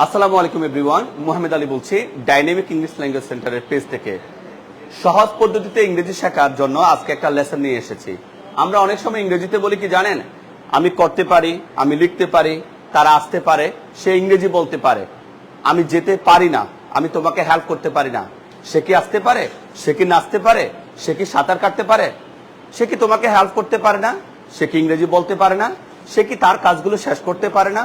আসসালামু আলাইকুম এভরিওয়ান, মোহাম্মদ আলী বলছি ডাইনামিক ইংলিশ ল্যাঙ্গুয়েজ সেন্টারের পেজ থেকে। সহজ পদ্ধতিতে ইংরেজি শেখার জন্য আজকে একটা লেসন নিয়ে এসেছি। আমরা অনেক সময় ইংরেজিতে বলি কি জানেন, আমি করতে পারি, আমি লিখতে পারি, তারা আসতে পারে, সে ইংরেজি বলতে পারে। আমি যেতে পারি না, আমি তোমাকে হেল্প করতে পারি না। সে কি আসতে পারে, সে কি নাচতে পারে, সে কি সাঁতার কাটতে পারে, সে কি তোমাকে হেল্প করতে পারে না, সে কি ইংরেজি বলতে পারে না, সে কি তার কাজগুলো শেষ করতে পারে না।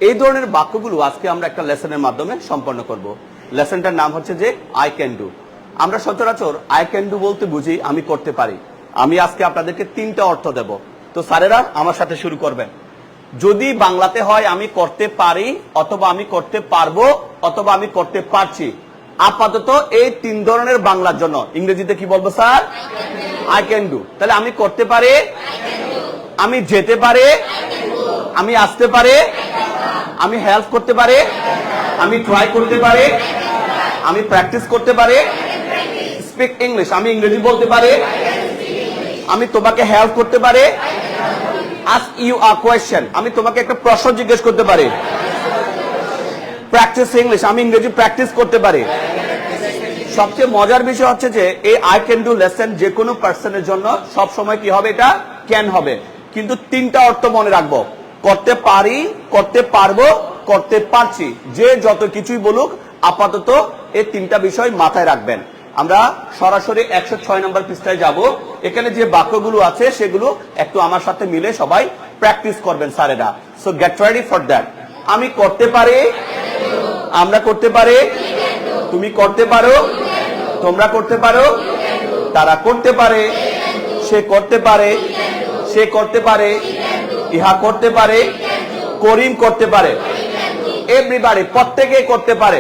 এই ধরনের বাক্যগুলো আজকে আমরা একটা লেসনের মাধ্যমে সম্পন্ন করব। লেসনটার নাম হচ্ছে যে আই ক্যান ডু। আমরা সচরাচর আই ক্যান ডু বলতে বুঝি আমি করতে পারি। আমি আজকে আপনাদেরকে 3টা অর্থ দেব। তো স্যারেরা আমার সাথে শুরু করবেন। যদি বাংলাতে হয় আমি করতে পারি, অথবা আমি করতে পারবো, অথবা আমি করতে পারছি। আপাতত এই 3 ধরনের বাংলার জন্য ইংরেজিতে কি বলবো স্যার? I can do. তাহলে আমি করতে পারি, আমি যেতে পারি, আমি আসতে পারি, আমি হেল্প করতে পারি, আমি ট্রাই করতে পারি, আমি প্র্যাকটিস করতে পারি। স্পিক ইংলিশ, আমি ইংরেজি বলতে পারি, আমি তোমাকে হেল্প করতে পারি। আস্ক ইউ আ কোয়েশ্চেন, আমি তোমাকে একটা প্রশ্ন জিজ্ঞেস করতে পারি। প্র্যাকটিস ইংলিশ, আমি ইংরেজি প্র্যাকটিস করতে পারি। সবচেয়ে মজার বিষয় হচ্ছে যে এই আই ক্যান ডু লেসন যে কোনো পার্সনের জন্য সব সময় কি হবে, এটা ক্যান হবে। কিন্তু 3টা অর্থ মনে রাখবো, করতে পারি, করতে পারবো, করতে পারছি। যে যত কিছুই বলুক আপাতত এই 3টা বিষয় মাথায় রাখবেন। আমরা সরাসরি 106 নম্বর পৃষ্ঠায় যাব। এখানে যে বাক্যগুলো আছে সেগুলো একটু আমার সাথে মিলে সবাই প্র্যাকটিস করবেন স্যারেরা। So get ready for that. আমি করতে পারি, আমরা করতে পারি, তুমি করতে পারো, তোমরা করতে পারো, তারা করতে পারে, সে করতে পারে, সে করতে পারে, ইহা করতে পারে, করিম করতে পারে। এভরিবডি, প্রত্যেকে করতে পারে,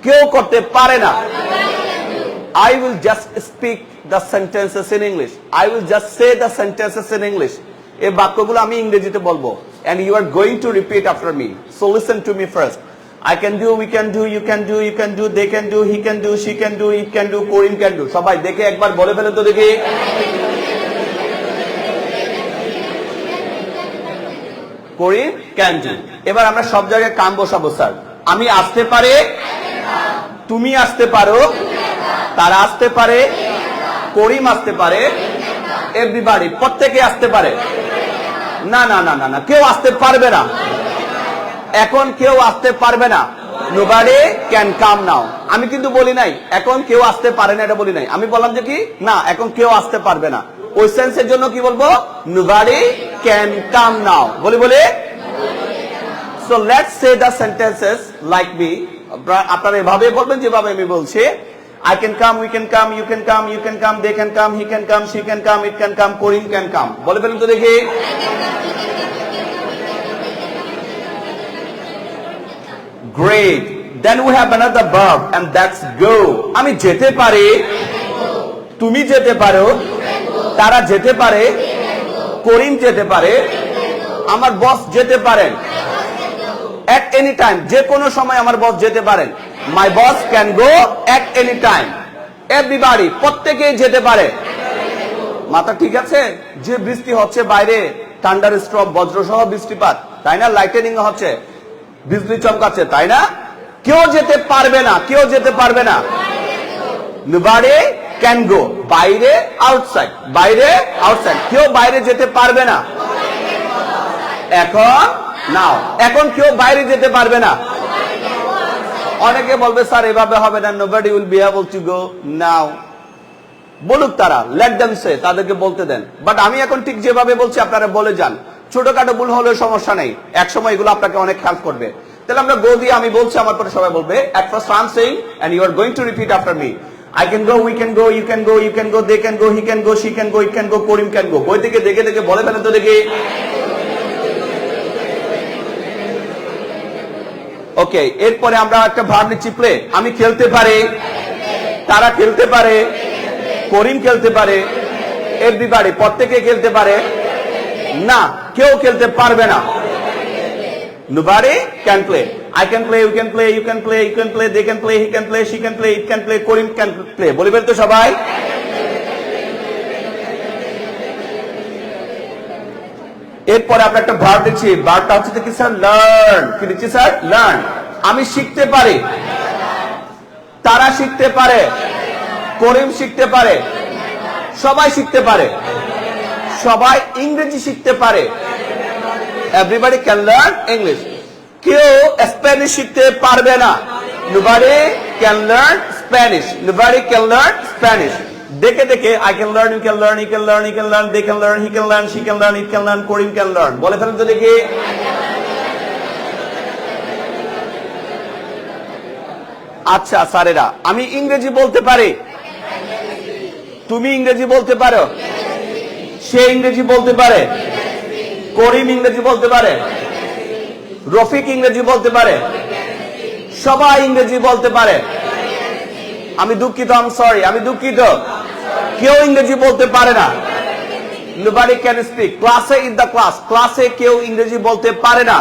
কেউ করতে পারে না। I will just speak the sentences in English. I will just say the sentences in English. এই বাক্যগুলো আমি ইংরেজিতে বলবো and you are going to repeat after me. So listen to me first. I can do, we can do, you can do, you can do, they can do, he can do, she can do, it can do, Korim can do. সবাই দেখে একবার বলে ফেলেন তো দেখি। Karim can do. এবার আমরা সব জায়গায় কাম বসাবো স্যার। আমি আসতে পারে, তুমি আসতে পারো, তারা আসতে পারে, করিম আসতে পারে, এভরিবডি, প্রত্যেকে আসতে পারে। না না না না না, কেউ আসতে পারবে না। এখন কেউ আসতে পারবে না। নোবডি ক্যান কাম নাও। আমি কিন্তু বলি নাই এখন কেউ আসতে পারে না, এটা বলি নাই। আমি বললাম যে কি না, এখন কেউ আসতে পারবে না। ওই সেন্সের জন্য কি বলবো? নোবডি ক্যান কাম নাও। বলি বলে। So let's say the sentences like me. আপনারা এভাবে বলবেন যেভাবে আমি বলছি। I can come, we can come, you can come, you can come, they can come, he can come, she can come, it can come, Korim can come. বলে ফেলুন তো দেখি। Great. Then we have another verb and that's go. আমি যেতে পারি, তুমি যেতে পারো, তারা যেতে পারে, করিম যেতে পারে, আমার বস যেতে পারেন। At any time, যে কোনো সময় আমার বস যেতে পারেন। My boss can go at any time. Everybody, প্রত্যেকেই যেতে পারে। মাথা ঠিক আছে? যে বৃষ্টি হচ্ছে বাইরে, থান্ডার স্ট্রম, বজ্রসহ বৃষ্টিপাত, তাই না? লাইটেনিং হচ্ছে, বিজলি চমকাচ্ছে, তাই না? কেউ যেতে পারবে না, কেউ যেতে পারবে না। Nobody can go. বাইরে, আউটসাইড, বাইরে, আউটসাইড, কেউ বাইরে যেতে পারবে না। এখন নাও, এখন কেউ বাইরে যেতে পারবে না। অনেকে বলবে স্যার এভাবে হবে না, nobody will be able to go now. বলুক তারা, let them say, তাদেরকে বলতে দেন। বাট আমি এখন ঠিক যেভাবে বলছি আপনারা বলে যান। ছোটখাটো ভুল হলেও সমস্যা নেই, এক সময় এগুলো আপনাকে অনেক হেল্প করবে। তাহলে আমরা গো দিয়ে আমি বলছি, আমার পরে সবাই বলবে। At first I'm saying and you are going to repeat after me. I can go, we can go, you can go, you can go, they can go, he can go, she can go, it can go, Korim can go. বই থেকে দেখে দেখে বলে ফেলেন তো দেখি। ওকে, এরপরে আমরা একটা ভার্ব নিচ্ছি প্লে। আমি খেলতে পারি, তারা খেলতে পারে, করিম খেলতে পারে, এভরিবডি, প্রত্যেকে খেলতে পারে। না, কেউ খেলতে পারবে না। Nobody can play. I can play, you can play, you can play, you can play, they can play, he can play, she can play, it can play, Korim can play. বলবেন তো সবাই। এরপরে আমরা একটা ভার্ব দিচ্ছি, ভার্বটা হচ্ছে কি sir? Learn. কি দিচ্ছি স্যার? লার্ন। আমি শিখতে পারি, তারা শিখতে পারে, করিম শিখতে পারে, সবাই শিখতে পারে, সবাই ইংরেজি শিখতে পারে। Everybody can learn English. কেউ স্প্যানিশ শিখতে পারবে না। Nobody can learn Spanish. Nobody can learn Spanish. দেখে দেখে I can learn, you can learn, you can learn, you can learn, they can learn, he can learn, she can learn, it can learn, Karim can learn. বলে ফেলেন তো দেখি। আচ্ছা স্যারেরা, আমি ইংরেজি বলতে পারি, তুমি ইংরেজি বলতে পারো, সে ইংরেজি বলতে পারে, করিম ইংরেজি বলতে পারে, রফিক ইংরেজি বলতে পারে, সবাই ইংরেজি বলতে পারে। আমি দুঃখিত, আই এম সরি, আমি দুঃখিত, কেউ ইংরেজি বলতে পারে না। Nobody can speak. ক্লাসে ইন দ্য ক্লাস, ক্লাসে কেউ ইংরেজি বলতে পারে না।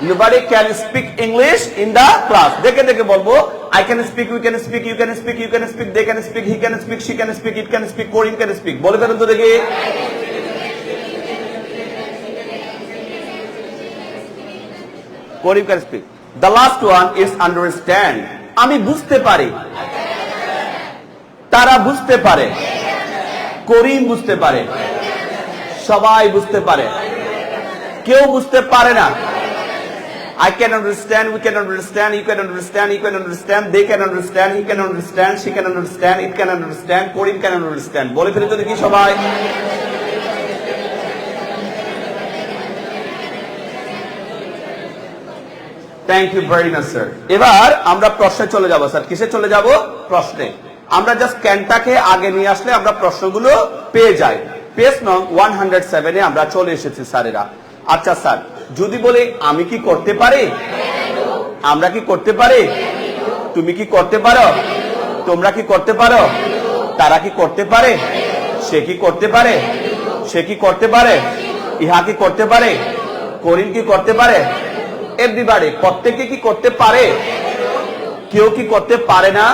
Nobody can speak English in the class. দেখে দেখে বলবো, I can speak, we can speak, you can speak, you can speak, they can speak, he can speak, she can speak, it can speak, Karim can speak. বলে ফেলেন তো দেখি। Karim can speak. The last one is understand. আমি বুঝতে পারি, তারা বুঝতে পারে, করিম বুঝতে পারে, সবাই বুঝতে পারে, কেউ বুঝতে পারে না। I can understand, we can understand, you can understand, he can understand, they can understand, he can understand, she can understand, it can understand, Karim can understand। বলে ফেলি তো দেখি সবাই। Thank you very much sir. এবার আমরা প্রশ্নে চলে যাব স্যার। কিসে চলে যাব? প্রশ্নে। আমরা জাস্ট ক্যানটাকে আগে নিয়ে আসলে আমরা প্রশ্নগুলো পেয়ে যাই। পেজ নং 107 এ আমরা চলে এসেছি স্যারেরা। আচ্ছা স্যার, যদি বলি আমি কি করতে পারি, আমরা কি করতে পারি, তুমি কি করতে পারো, তোমরা কি করতে পারো, তারা কি করতে পারে, সে কি করতে পারে, সে কি করতে পারে, ইহা কি করতে পারে, করিম কি করতে পারে, এভরিবডি প্রত্যেকে কি করতে পারে, কেউ কি করতে পারে না।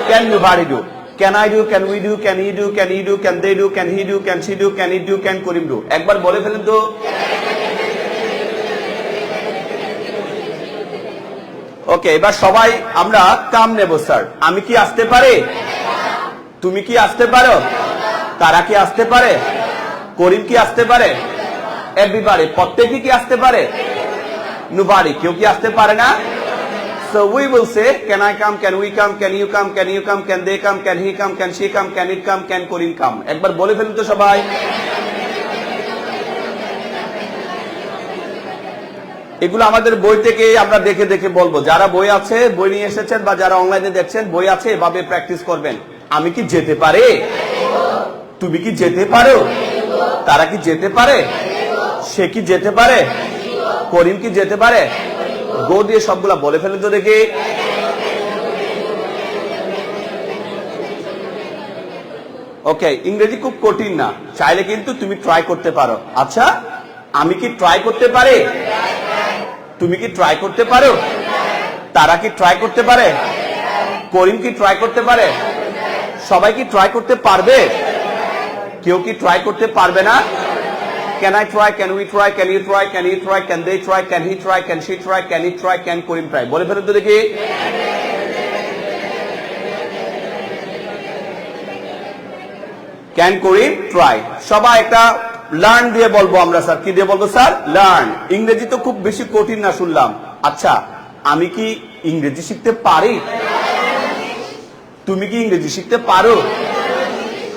Can nobody do, can I do, can we do, can you do, can you do, can they do, can he do, can she do, can it do, can Karim do. একবার বলে ফেলেন তো। ওকে, এবার সবাই আমরা কাম নেব স্যার। আমি কি আসতে পারি, তুমি কি আসতে পারো, তারা কি আসতে পারে, করিম কি আসতে পারে, এভরিবডি প্রত্যেকে কি আসতে পারে, নোবডি কেউ কি আসতে পারে না। So we will say, can I come, can we come, can you come, can you come, can they come, can he come, can she come, can it come, can Karim come। একবার বলে ফেলুন তো সবাই। এগুলো আমাদের বই থেকে আমরা দেখে দেখে বলবো। যারা বই আছে, বই নিয়ে এসেছেন, বা যারা অনলাইনে দেখছেন, বই আছে, এভাবে প্র্যাকটিস করবেন। আমি কি যেতে পারে, তুমি কি যেতে পারো, তারা কি যেতে পারে, সে কি যেতে পারে, করিম কি যেতে পারে। গো দিয়ে সবগুলা বলে ফেলেন তো দেখি। ওকে, ইংরেজি খুব কঠিন না, চাইলে কিন্তু তুমি ট্রাই করতে পারো। আচ্ছা, আমি কি ট্রাই করতে পারি, তুমি কি ট্রাই করতে পারো, তারা কি ট্রাই করতে পারে, করিম কি ট্রাই করতে পারে, সবাই কি ট্রাই করতে পারবে, কেউ কি ট্রাই করতে পারবে না। Can I try, can we try, can you try, can he try, can they try, can he try, can she try, can it try, can Karim try। বলে ফেলেন তো দেখি। Can Karim try. সবাই একটা লার্ন দিয়ে বলবো আমরা স্যার। কি দিয়ে বলবো স্যার? লার্ন। ইংরেজি তো খুব বেশি কঠিন না শুনলাম। আচ্ছা, আমি কি ইংরেজি শিখতে পারি, তুমি কি ইংরেজি শিখতে পারো।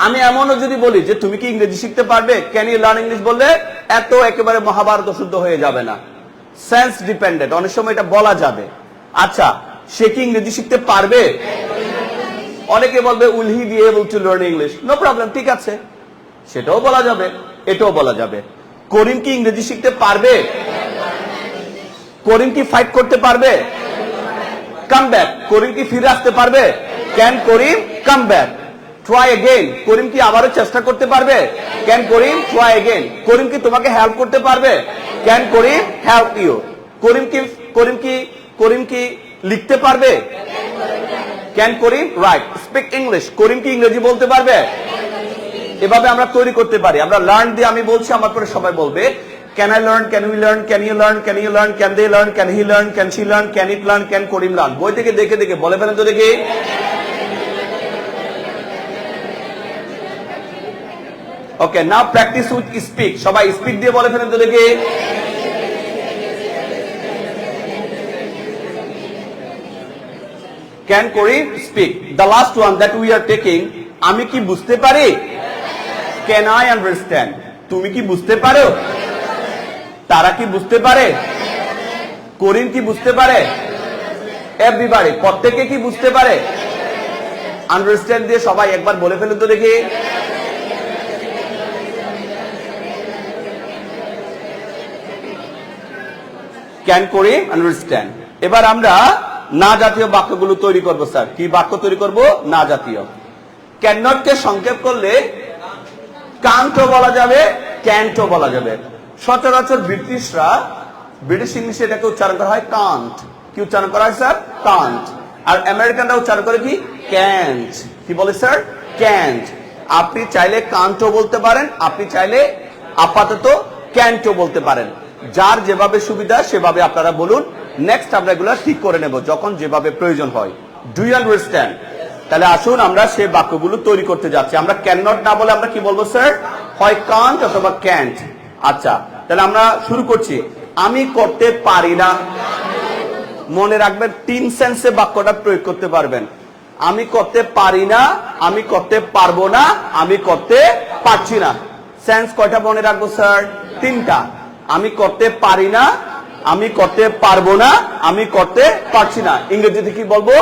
আমি এমনও যদি বলি যে তুমি কি ইংরেজি শিখতে পারবে, ক্যান ইউ লার্ন ইংলিশ, বললে এত একেবারে মহাভারত শুদ্ধ হয়ে যাবে না। সেন্স ডিপেন্ডেন্ট, অনেক সময় এটা বলা যাবে। আচ্ছা, সে কি ইংরেজি শিখতে পারবে, অনেকে বলবে will he be able to learn English, no problem, ঠিক আছে, সেটাও বলা যাবে, এটাও বলা যাবে। করিম কি ইংরেজি শিখতে পারবে, করিম কি ফাইট করতে পারবে, কাম ব্যাক, করিম কি ফিরে আসতে পারবে, can Karim come back. Try again, Karim কি আবারও চেষ্টা করতে পারবে, can Karim try again. Karim কি তোমাকে হেল্প করতে পারবে, can Karim help you. Karim কি লিখতে পারবে, can Karim write. Speak English, Karim কি ইংরেজি বলতে পারবে, এভাবে আমরা তৈরি করতে পারি। আমরা লার্ন দিয়ে আমি বলছি, আমার পরে সবাই বলবে can I learn, can we learn, can you learn, can you learn, can they learn, can he learn, can she learn, can it learn, can Karim learn. বই থেকে দেখে দেখে বলে ফেলেন তো দেখি। Okay, now practice with speak. সবাই speak দিয়ে বলে ফেলেন তো দেখি। Can Karim speak. The last one that we are taking, আমি কি বুঝতে পারি? Can I understand. তুমি কি বুঝতে পারো? তারা কি বুঝতে পারে? করিম কি বুঝতে পারে? এভরিবডি, প্রত্যেকে কি বুঝতে পারে? আন্ডারস্ট্যান্ড দিয়ে সবাই একবার বলে ফেলুন তো দেখি। Can Karim understand. এবার আমরা না জাতীয় বাক্যগুলো তৈরি করব স্যার। কি বাক্য তৈরি করব? না জাতীয়। ক্যান নট কে সংক্ষেপ করলে কান্টও বলা যাবে, ক্যান্টও বলা যাবে। সচরাচর ব্রিটিশ ইংলিশে এটাকে উচ্চারণ করা হয় কান্ট। কি উচ্চারণ করা হয় স্যার? কান্ট। আর আমেরিকানরা উচ্চারণ করে কি? ক্যান্ট। কি বলে স্যার? ক্যান্ট। আপনি চাইলে কান্টও বলতে পারেন, আপনি চাইলে আপাতত ক্যান্টও বলতে পারেন। যার যেভাবে সুবিধা সেভাবে আপনারা বলুন। নেক্সট আমরা এগুলো ঠিক করে নেব যখন যেভাবে প্রয়োজন হয়। Do you understand? তাহলে আসুন আমরা সেই বাক্যগুলো তৈরি করতে যাচ্ছি। আমরা ক্যান নট না বলে আমরা কি বলবো স্যার? হয় কান্ট অথবা ক্যান্ট। আচ্ছা, তাহলে আমরা শুরু করছি। আমি করতে পারি না। মনে রাখবেন 3 সেন্সে বাক্যটা প্রয়োগ করতে পারবেন। আমি করতে পারি না, আমি করতে পারবো না, আমি করতে পারছি না। সেন্স কয়টা মনে রাখবো স্যার? 3টা। আমি করতে পারি না, আমি করতে পারবো না, আমি করতে পারছি না। ইংরেজিতে কি বলবো?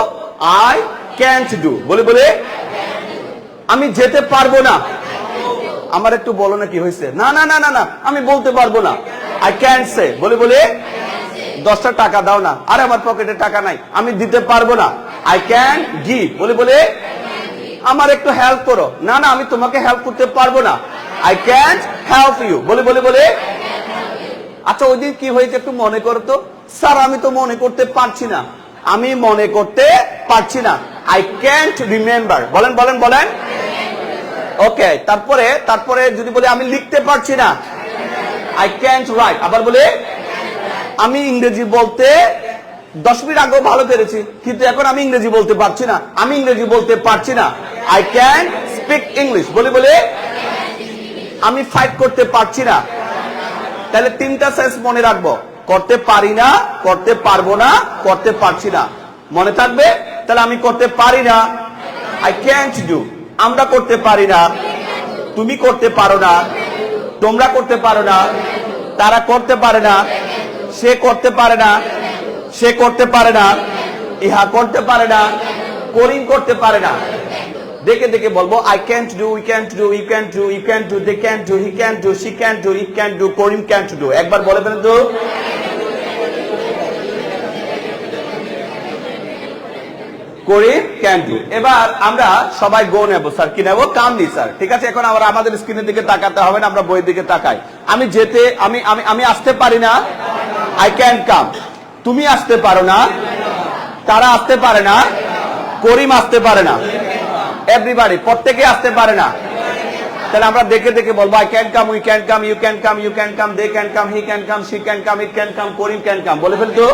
I can't do. বলে বলে আমি যেতে পারবো না। আমার একটু বলো না কি হয়েছে? না না না না না, আমি বলতে পারবো না। আই ক্যান্ট সে। বলে বলে 10টা টাকা দাও না। আরে আমার পকেটে টাকা নাই, আমি দিতে পারবো না। I can give. বলে বলে আমার একটু হেল্প করো। না না, আমি তোমাকে হেল্প করতে পারবো না। I can't help you. বলে বলে বলে আচ্ছা, ওই দিন কি হয়েছে একটু মনে করো তো। স্যার আমি তো মনে করতে পারছি না। আমি মনে করতে পারছি না। I can't remember. বলেন বলেন বলেন। ওকে, তারপরে যদি বলে আমি লিখতে পারছি না, আই ক্যান্ট রাইট। আবার বলে আমি ইংরেজি বলতে 10 মিনিট আগেও ভালো পেরেছি, কিন্তু এখন আমি ইংরেজি বলতে পারছি না। আমি ইংরেজি বলতে পারছি না। I can speak English. বলে বলে আমি ফাইট করতে পারছি না। তাহলে 3টা সেন্স মনে রাখবো। করতে পারি না, করতে পারবো না, করতে পারছি না। মনে থাকবে? তাহলে আমি করতে পারি না, আই ক্যান্ট ডু। আমরা করতে পারি না, তুমি করতে পারো না, তোমরা করতে পারো না, তারা করতে পারে না, সে করতে পারে না, সে করতে পারে না, ইহা করতে পারে না, করিম করতে পারে না। দেখে দেখে বলবো I can't do, we can't do, you can't do, you can't do, they can't do, he can't do, she can't do, it can't do, Karim can't do. একবার বলে ফেলেন তো। Karim can do. এবার আমরা সবাই গো নেব স্যার। কি নেব? কাম নি স্যার। ঠিক আছে, এখন আমরা আমাদের স্ক্রিনের দিকে তাকাতে হবে না, আমরা বইয়ের দিকে তাকাই। আমি যেতে আমি আসতে পারি না, আই ক্যান কাম। তুমি আসতে পারো না, তারা আসতে পারে না, করিম আসতে পারে না। এভরিবডি, প্রত্যেকে আসতে পারে না। তাহলে আমরা দেখে দেখে বলবো I can come, we can come, you can come, you can come, they can come, he can come, she can come, it can come, Karim can come. বলে ফেলতো।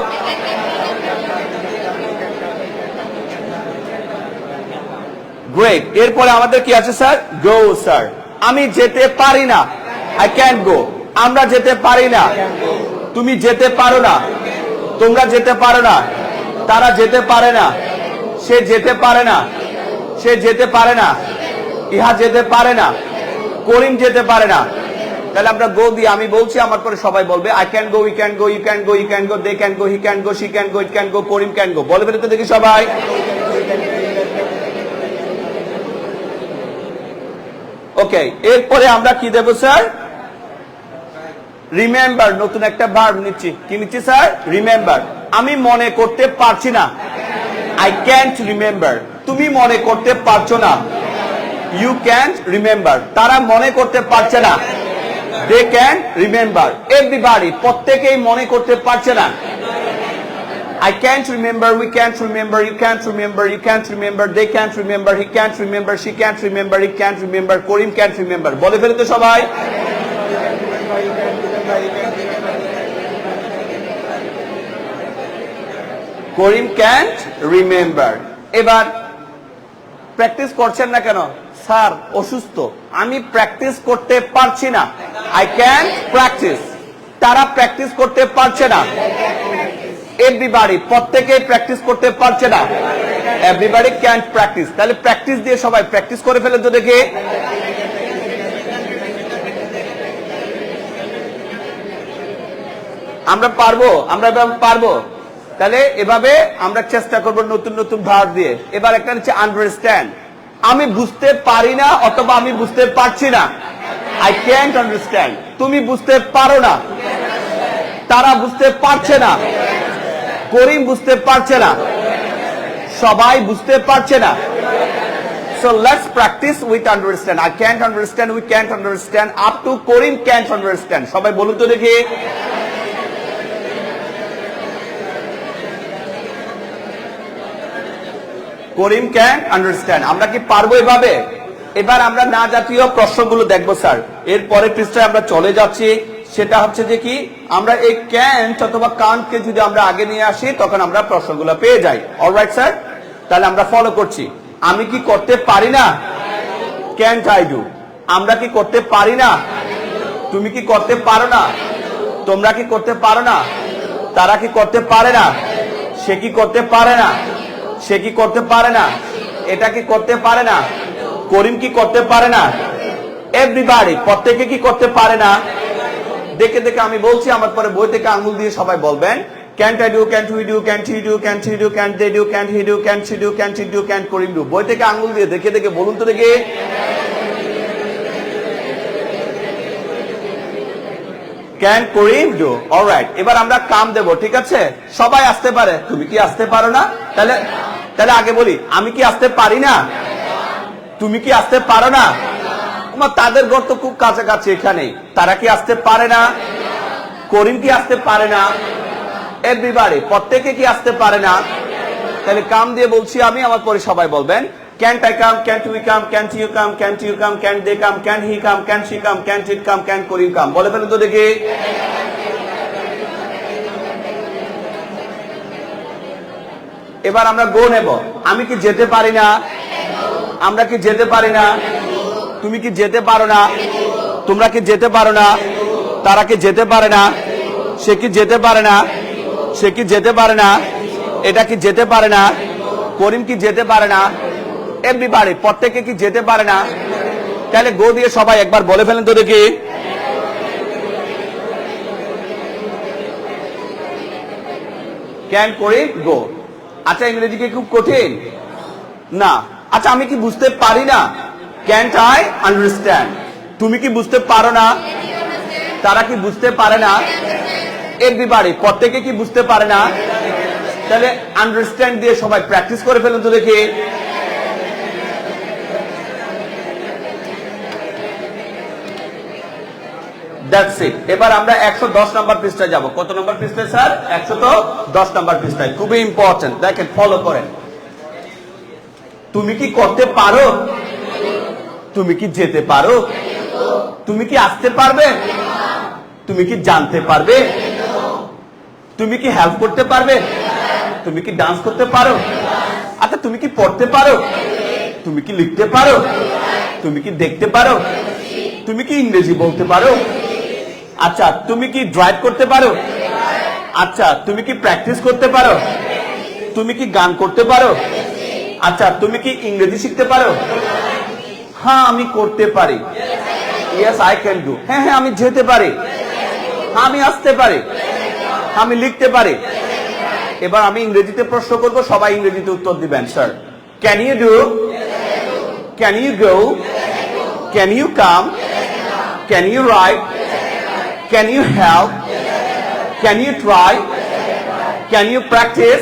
গ্রেট। এরপরে আমাদের কি আছে স্যার? গো স্যার। আমি যেতে পারি না, আই ক্যান গো। আমরা যেতে পারি না, তুমি যেতে পারো না, তোমরা যেতে পারো না, তারা যেতে পারে না, সে যেতে পারে না, সে যেতে পারে না, ইহা যেতে পারে না, করিম যেতে পারে না। তাহলে আমরা গো দিয়ে আমি বলছি, আমার পরে সবাই বলবে I can go, we can go, you can go, you can go, they can go, he can go, she can go, it can go, Karim can go. বলে ফেলতে দেখি সবাই। ওকে, এরপরে আমরা কি দেব স্যার? রিমেম্বার। নতুন একটা ভার্ব নিচ্ছি। কি নিচ্ছি স্যার? রিমেম্বার। আমি মনে করতে পারছি না, আই ক্যান্ট রিমেম্বার। তুমি মনে করতে পারছো না, ইউ ক্যান্ট রিমেম্বার। তারা মনে করতে পারছে না, দে ক্যান রিমেম্বার। এভরিবডি, প্রত্যেকেই মনে করতে পারছে না। I can't remember, we can't remember, you can't remember, you can't remember, they can't remember, he can't remember, she can't remember, he can't remember, Karim can't remember. বলে ফেলে তো সবাই। করিম can't remember. এবার প্র্যাকটিস করছেন না কেন? স্যার অসুস্থ, আমি প্র্যাকটিস করতে পারছি না। I can't practice. তারা প্র্যাকটিস করতে পারছে না। এভরিবডি, প্রত্যেকেই প্র্যাকটিস করতে পারছে না। Everybody can't practice. তাহলে প্র্যাকটিস দিয়ে সবাই প্র্যাকটিস করে ফেলে তো দেখি। আমরা পারবো, আমরা পারবো। তাহলে এভাবে আমরা চেষ্টা করব নতুন নতুন ভার্ব দিয়ে। এবার একটা হচ্ছে আন্ডারস্ট্যান্ড। আমি বুঝতে পারি না অথবা আমি বুঝতে পারছি না। I can't understand. তুমি বুঝতে পারো না, তারা বুঝতে পারছে না, করিম বুঝতে পারছে না, সবাই বুঝতে পারছে না। So let's practice with understand. I can't understand, we can't understand, up to Karim can't understand. সবাই বলুন তো দেখি। করিম can't understand. আমরা কি পারবো এভাবে? এবার আমরা না জাতীয় প্রশ্নগুলো দেখবো স্যার। এর পরের পৃষ্ঠায় আমরা চলে যাচ্ছি। সেটা হচ্ছে যে কি, আমরা এই ক্যান্ট অথবা কান্টকে যদি আমরা আগে নিয়ে আসি তখন আমরা প্রশ্নগুলো পেয়ে যাই। অলরাইট স্যার, তাহলে আমরা ফলো করছি। আমি কি করতে পারি না? Can't I do. আমরা কি করতে পারি না? তুমি কি করতে পারো না? তোমরা কি করতে পারো না? তারা কি করতে পারে না? সে কি করতে পারে না? সে কি করতে পারে না? এটা কি করতে পারে না? করিম কি করতে পারে না? এভরিবডি, প্রত্যেকে কি করতে পারে না? দেখে দেখে আমি বলছি, আমার পরে বই থেকে আঙ্গুল দিয়ে সবাই বলবেন। Can't I do, can't we do, can't he do, can't he do, can't they do, can't he do, can't she do, can't it do, can't Karim do. বই থেকে আঙ্গুল দিয়ে দেখে দেখে বলুন তো দেখি। Can Karim do. অলরাইট, এবার আমরা কাম দেব, ঠিক আছে? সবাই আসতে পারে। তুমি কি আসতে পারো না? তাহলে তাহলে আগে বলি, আমি কি আসতে পারি না? তুমি কি আসতে পারো না? তাদের ঘর তো খুব কাছাকাছি এখানে। তারা কি আসতে পারে না? করিম কি আসতে পারে না? এভরিবডি, প্রত্যেকে কি আসতে পারে না? তাহলে কাম দিয়ে বলছি আমি, আমার পরে সবাই বলবেন। Can't I come, can't we come, can't you come, can't you come, can't they come, can't he come, can't she come, can't it come, can't Karim come. বলে ফেলুন তো দেখি। এবার আমরা গো নেব। আমি কি যেতে পারি না? আমরা কি যেতে পারি না? তুমি কি যেতে পারো না? তোমরা কি যেতে পারো না? তারা কি যেতে পারে না? সে কি যেতে পারে না? সে কি যেতে পারে না? এটা কি যেতে পারে না? করিম কি যেতে পারে না? এভরিবডি, প্রত্যেকে কি যেতে পারে না? তাহলে গো দিয়ে সবাই একবার বলে ফেলেন তো দেখি। ক্যান করিম গো। আচ্ছা, ইংরেজি কি খুব কঠিন না? আচ্ছা, আমি কি বুঝতে পারি না? Can't I understand. তুমি কি বুঝতে পারো না? তারা কি বুঝতে পারে না? এভরিবডি, প্রত্যেকে কি বুঝতে পারে না? তাহলে আন্ডারস্ট্যান্ড দিয়ে সবাই প্র্যাকটিস করে ফেলুন তো দেখি। That's it. এবার আমরা 110 নম্বর পৃষ্ঠায় যাব। কত নম্বর পৃষ্ঠায় স্যার? 110 নম্বর পৃষ্ঠায়। খুবই ইম্পর্টেন্ট, দেখেন, ফলো করেন। তুমি কি করতে পারো? তুমি কি যেতে পারো? তুমি কি আসতে পারবে? তুমি কি জানতে পারবে? তুমি কি হেল্প করতে পারবে? তুমি কি ডান্স করতে পারো? আচ্ছা, তুমি কি পড়তে পারো? তুমি কি লিখতে পারো? তুমি কি দেখতে পারো? তুমি কি ইংরেজি বলতে পারো? আচ্ছা, তুমি কি ড্রাইভ করতে পারো? আচ্ছা, তুমি কি প্র্যাকটিস করতে পারো? তুমি কি গান করতে পারো? আচ্ছা, তুমি কি ইংরেজি শিখতে পারো? হ্যাঁ, আমি করতে পারি। Yes, I can do. হ্যাঁ হ্যাঁ, আমি যেতে পারি। হ্যাঁ, আমি আসতে পারি। আমি লিখতে পারি। এবার আমি ইংরেজিতে প্রশ্ন করব, সবাই ইংরেজিতে উত্তর দিবেন। Sir, can you do? Can you go? Can you come? Can you write? Can you help? Can you try? Can you practice?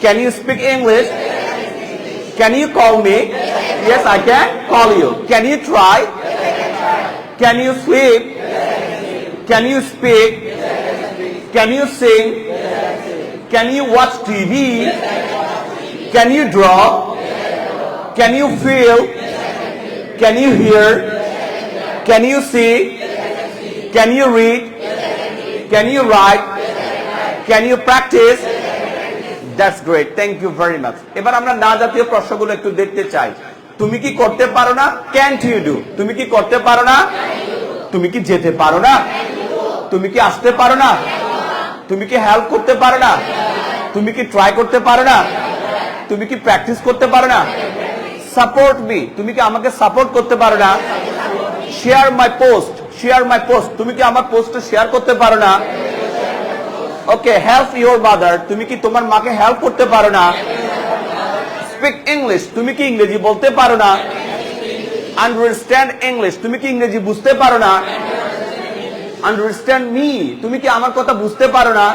Can you speak English? Can you call me? Yes, I can call you. Can you try? Can you sleep? Can you speak? Can you sing? Can you watch TV? Can you draw? Can you feel? Can you hear? Can you see? Can you read? Can you write? Can you practice? That's great. Thank you very much. এবার আমরা না জাতীয় প্রশ্নগুলো একটু দেখতে চাই। তুমি কি করতে পারো না? Can't you do? তুমি কি করতে পারো না? তুমি কি যেতে পারো না? তুমি কি আসতে পারো না? তুমি কি হেল্প করতে পারো না? তুমি কি ট্রাই করতে পারো না? তুমি কি প্র্যাকটিস করতে পারো না? সাপোর্ট মি, তুমি কি আমাকে সাপোর্ট করতে পারো না? Share my post, share my post, তুমি কি আমার পোস্টটা শেয়ার করতে পারো না? ওকে, হেল্প ইওর মাদার, তুমি কি তোমার মাকে হেল্প করতে পারো না? স্পিক ইংলিশ, তুমি কি ইংরেজি বলতে পারো না? আন্ডারস্ট্যান্ড ইংলিশ, তুমি কি ইংরেজি বুঝতে পারো না? আন্ডারস্ট্যান্ড মি, তুমি কি আমার কথা বুঝতে পারো না?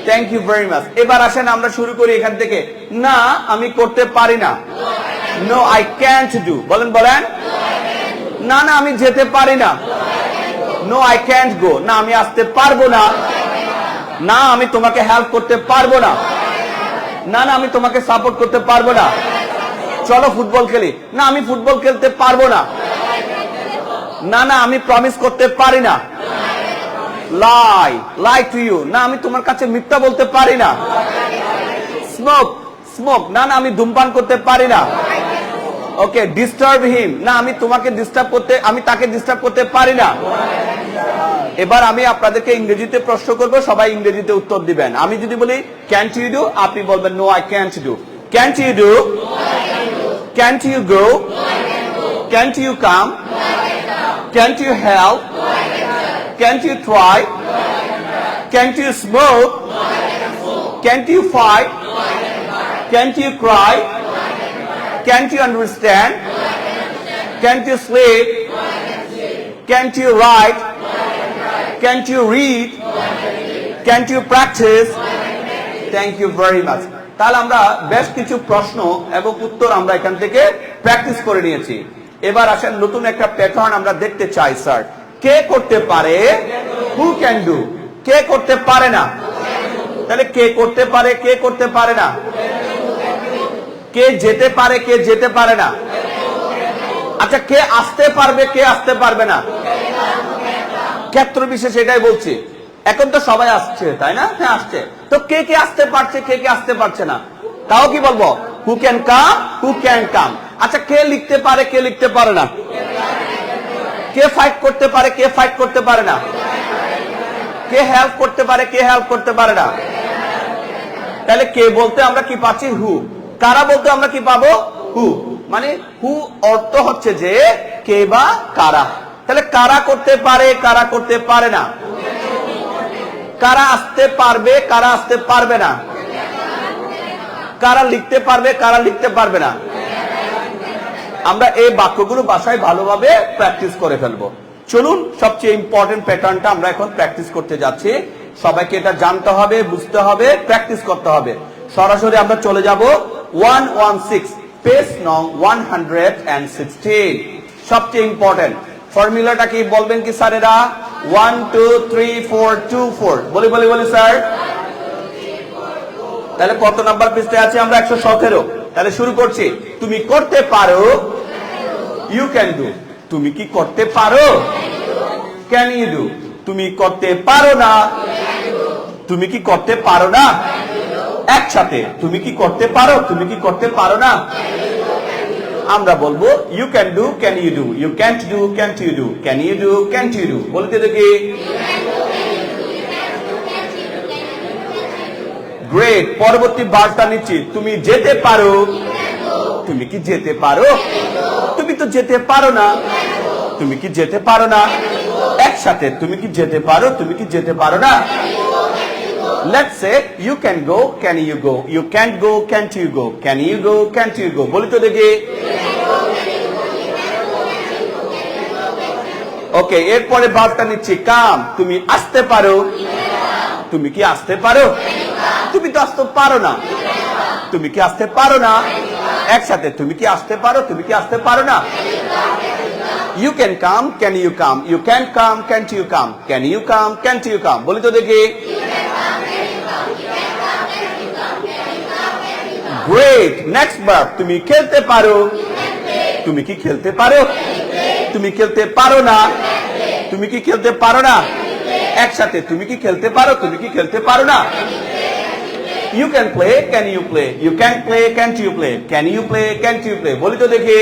Thank you very much. এবার আসেন আমরা শুরু করি এখান থেকে। না, আমি করতে পারি না। নো আই ক্যান্ট ডু, বলেন বলেন। না না, আমি যেতে পারি না। নো আই ক্যান্ট গো, না আমি আসতে পারবো না। না, আমি তোমাকে হেল্প করতে পারবো না। না না, আমি তোমাকে সাপোর্ট করতে পারবো না। চলো ফুটবল খেলি। না, আমি ফুটবল খেলতে পারবো না। না না, আমি প্রমিস করতে পারি না। লাই, লাই টু ইউ, না আমি তোমার কাছে মিথ্যা বলতে পারি না। স্মোক, স্মোক, না না আমি ধূমপান করতে পারি না। ওকে, ডিস্টার্ব হিম, না আমি তোমাকে ডিস্টার্ব করতে, আমি তাকে ডিস্টার্ব করতে পারি না। এবার আমি আপনাদেরকে ইংরেজিতে প্রশ্ন করব, সবাই ইংরেজিতে উত্তর দিবেন। আমি যদি বলি ক্যান্ট ইউ ডু, আপনি বলবেন no I can't do. Can't you do? Can't you go? Can't you come? Can't you help? Can't you try? Can't you smoke? Can't you fight? Can't you cry? Can't you understand? Can't you sleep? Can't you write? Can't you read? Can't you practice? Thank you very much. তাহলে আমরা বেশ কিছু প্রশ্ন এবং উত্তর আমরা এখান থেকে প্র্যাকটিস করে নিয়েছি। এবার আসেন নতুন একটা প্যাটার্ন আমরা দেখতে চাই স্যার। কে করতে পারে? Who can do. কে করতে পারে না? তাহলে কে করতে পারে, কে করতে পারে না? কে যেতে পারে, কে যেতে পারে না? আচ্ছা, কে আসতে পারবে, কে আসতে পারবে না? ক্ষেত্র বিশেষ এটাই বলছি। এখন তো সবাই আসছে, তাই না? হ্যাঁ আসছে। তো কে কে আসতে পারছে, কে কে আসতে পারছে না? তাও কি বলবো? Who can come, who can come. আচ্ছা, কে লিখতে পারে, কে লিখতে পারে না? কে ফাইট করতে পারে, কে ফাইট করতে পারে না? কে হেল্প করতে পারে, কে হেল্প করতে পারে না? তাহলে কে বলতে আমরা কি পাচ্ছি? হু। কারা বলতে আমরা কি পাবো? হু। মানে হু অর্থ হচ্ছে যে কে বা কারা। তাহলে কারা করতে পারে, কারা করতে পারে না? কারা আসতে পারবে, কারা আসতে পারবে না? কারা লিখতে পারবে, কারা লিখতে পারবে না? আমরা এই বাক্যগুলো বাসায় ভালোভাবে প্র্যাকটিস করে ফেলবো। চলুন, সবচেয়ে ইম্পর্টেন্ট প্যাটার্নটা আমরা এখন প্র্যাকটিস করতে যাচ্ছি। সবাইকে এটা জানতে হবে, বুঝতে হবে, প্র্যাকটিস করতে হবে। সরাসরি আমরা চলে যাব 116 পেজ নং 116। সবচেয়ে ইম্পর্টেন্ট ফর্মুলাটা কি বলবেন কি স্যারেরা? 1 2 3 4 2 4 বলি বলি বলি স্যার। তাহলে কত নাম্বার পৃষ্ঠায় আছে আমরা? 117। তাহলে শুরু করছি। তুমি করতে পারো, ইউ ক্যান ডু। তুমি কি করতে পারো? Can you do. তুমি করতে পারো না, তুমি কি করতে পারো না? একসাথে, তুমি কি করতে পারো, তুমি কি করতে পারো না? আমরা বলবো you can do, can you do. You can't do, can't you do. Can you do, can't you do. বলতে দেখি। গ্রেট। পরবর্তী বার্তা নিচ্ছি। তুমি যেতে পারো, তুমি কি যেতে পারো? তুমি তো যেতে পারো না, তুমি কি যেতে পারো না? একসাথে, তুমি কি যেতে পারো, তুমি কি যেতে পারো না? Let's say you can go, can you go? You can't go, can't you go? Can you go, can't you go? বলি তো দেখি। ওকে, এরপরে বার্তা নিচ্ছি। কাম, তুমি আসতে পারো, তুমি কি আসতে পারো? তুমি তো আসতে পারো না, তুমি কি আসতে পারো না? একসাথে, তুমি কি আসতে পারো, তুমি কি আসতে পারো না? You can come, can you come? You can't come, can't you come? Can you come, can't you come? বলি তো দেখি। গ্রেট নেক্সট ভার্ব তুমি খেলতে পারো তুমি কি খেলতে পারো তুমি খেলতে পারো না তুমি কি খেলতে পারো না একসাথে তুমি কি খেলতে পারো তুমি কি খেলতে পারো না You can play, can you play? You can play, can't you play? Can you play, can't you play? বলি তো দেখি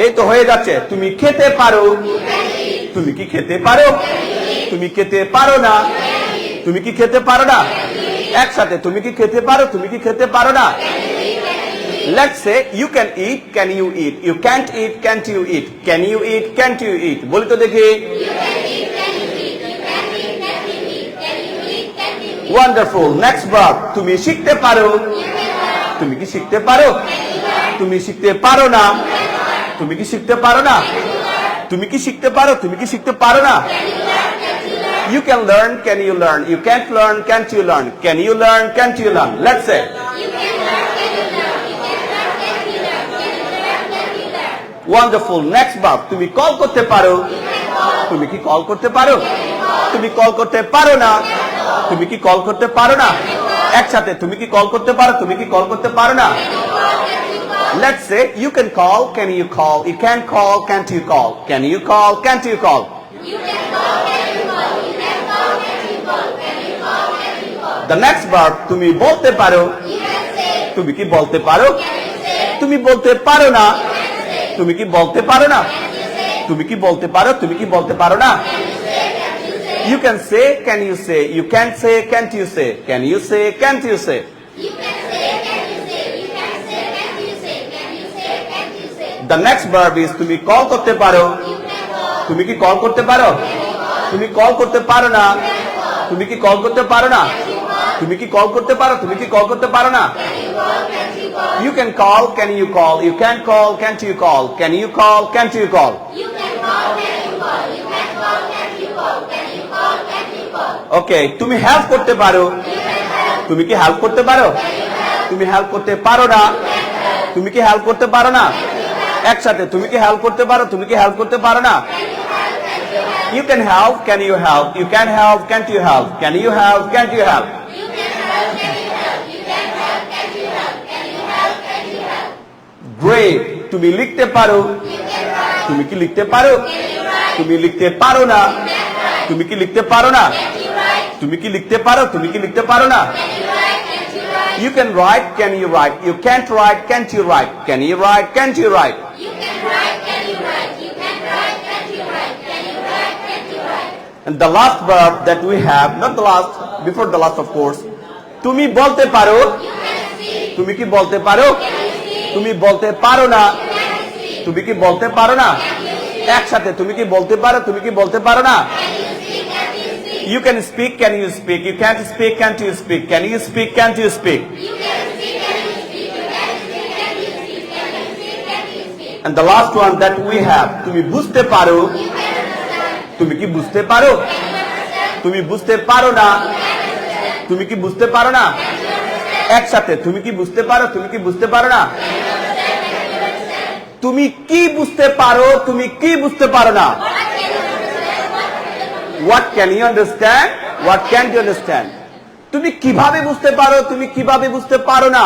এই তো হয়ে যাচ্ছে তুমি খেতে পারো তুমি কি খেতে পারো তুমি খেতে পারো না তুমি কি খেতে পারো না একসাথে তুমি কি খেতে পারো তুমি কি খেতে পারো না Let's say you can eat, can you eat? You can't eat, can't you eat? Can you eat, can't you eat? বলি তো দেখি Wonderful. Next verb. তুমি শিখতে পারো তুমি কি শিখতে পারো তুমি শিখতে পারো না তুমি কি শিখতে পারো না তুমি কি শিখতে পারো তুমি কি শিখতে পারো না You can learn, can you learn? You can't learn, can't you learn? Can you learn, can't you learn? Let's say Wonderful. Next verb. তুমি কল করতে পারো তুমি কি কল করতে পারো তুমি কল করতে পারো না তুমি কি কল করতে পারো না একসাথে তুমি কি কল করতে পারো তুমি কি কল করতে পারো না Let's say you can call, can you call? You can't call, can't you call? Can you call, can't you call? The next verb তুমি বলতে পারো তুমি কি বলতে পারো তুমি বলতে পারো না তুমি কি বলতে পারো না তুমি কি বলতে পারো তুমি কি বলতে পারো না You can say, can you say? You can't say, can't you say? Can you say, can't you say? The next verb is তুমি কল করতে পারো তুমি কি কল করতে পারো তুমি কল করতে পারো না তুমি কি কল করতে পারো না তুমি কি কল করতে পারো তুমি কি কল করতে পারো না You can call, can you call? You can't call, can't you call? Can you call, can't you call? Okay, তুমি হেল্প করতে পারো তুমি কি হেল্প করতে পারো তুমি হেল্প করতে পারো না তুমি কি হেল্প করতে পারো না একসাথে তুমি কি হেল্প করতে পারো তুমি কি হেল্প করতে পারো না You can help, can you help? You can help, can't you help? Can you help, can't you help? Great. তুমি লিখতে পারো তুমি কি লিখতে পারো তুমি লিখতে পারো না তুমি কি লিখতে পারো না তুমি কি লিখতে পারো তুমি কি লিখতে পারো না You can write, can you write? You can't write, can't you write? Can you write, can't you write? And the last verb that we have, not the last, before the last of course, তুমি বলতে পারো তুমি কি বলতে পারো তুমি বলতে পারো না তুমি কি বলতে পারো না একসাথে তুমি কি বলতে পারো তুমি কি বলতে পারো না You can speak, can you speak? You can't speak, can't you speak? Can you speak, can't you speak? And the last one that we have, তুমি বুঝতে পারো তুমি কি বুঝতে পারো তুমি বুঝতে পারো না তুমি কি বুঝতে পারো না একসাথে তুমি কি বুঝতে পারো তুমি কি বুঝতে পারো না তুমি কি বুঝতে পারো তুমি কি বুঝতে পারো না What can you understand? What can't you understand? তুমি কিভাবে বুঝতে পারো তুমি কিভাবে বুঝতে পারো না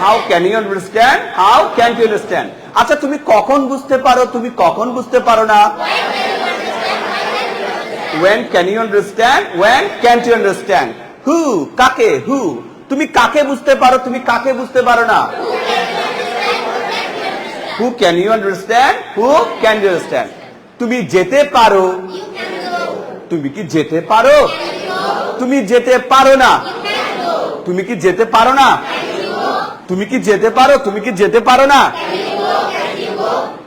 How can you understand? How can't you understand? আচ্ছা তুমি কখন বুঝতে পারো তুমি কখন বুঝতে পারো না When can you understand? When can't you understand? Who? কাকে? Who? তুমি কাকে বুঝতে পারো তুমি কাকে বুঝতে পারো না Who can you understand? Who can you understand? তুমি যেতে পারো তুমি কি যেতে পারো তুমি যেতে পারো না তুমি কি যেতে পারো না তুমি কি যেতে পারো তুমি কি যেতে পারো না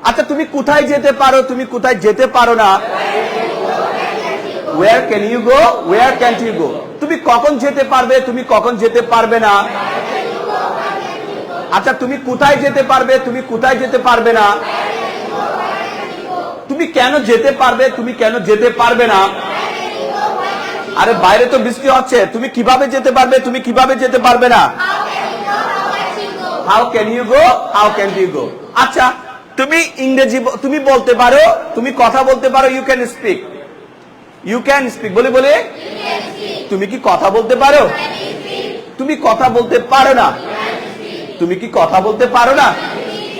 আচ্ছা তুমি কোথায় যেতে পারো তুমি কোথায় যেতে পারো না Where can you go? Where can't you go? তুমি কখন যেতে পারবে তুমি কখন যেতে পারবে না আচ্ছা তুমি কোথায় যেতে পারবে তুমি কোথায় যেতে পারবে না তুমি কেন যেতে পারবে তুমি কেন যেতে পারবে না আরে বাইরে তো বৃষ্টি হচ্ছে তুমি কিভাবে যেতে পারবে তুমি কিভাবে যেতে পারবে না How can you go? How can't you go? আচ্ছা তুমি ইংরেজি তুমি বলতে পারো তুমি কথা বলতে পারো You can speak বলে বলে তুমি কি কথা বলতে পারো? তুমি কথা বলতে পারো না? তুমি কি কথা বলতে পারো না?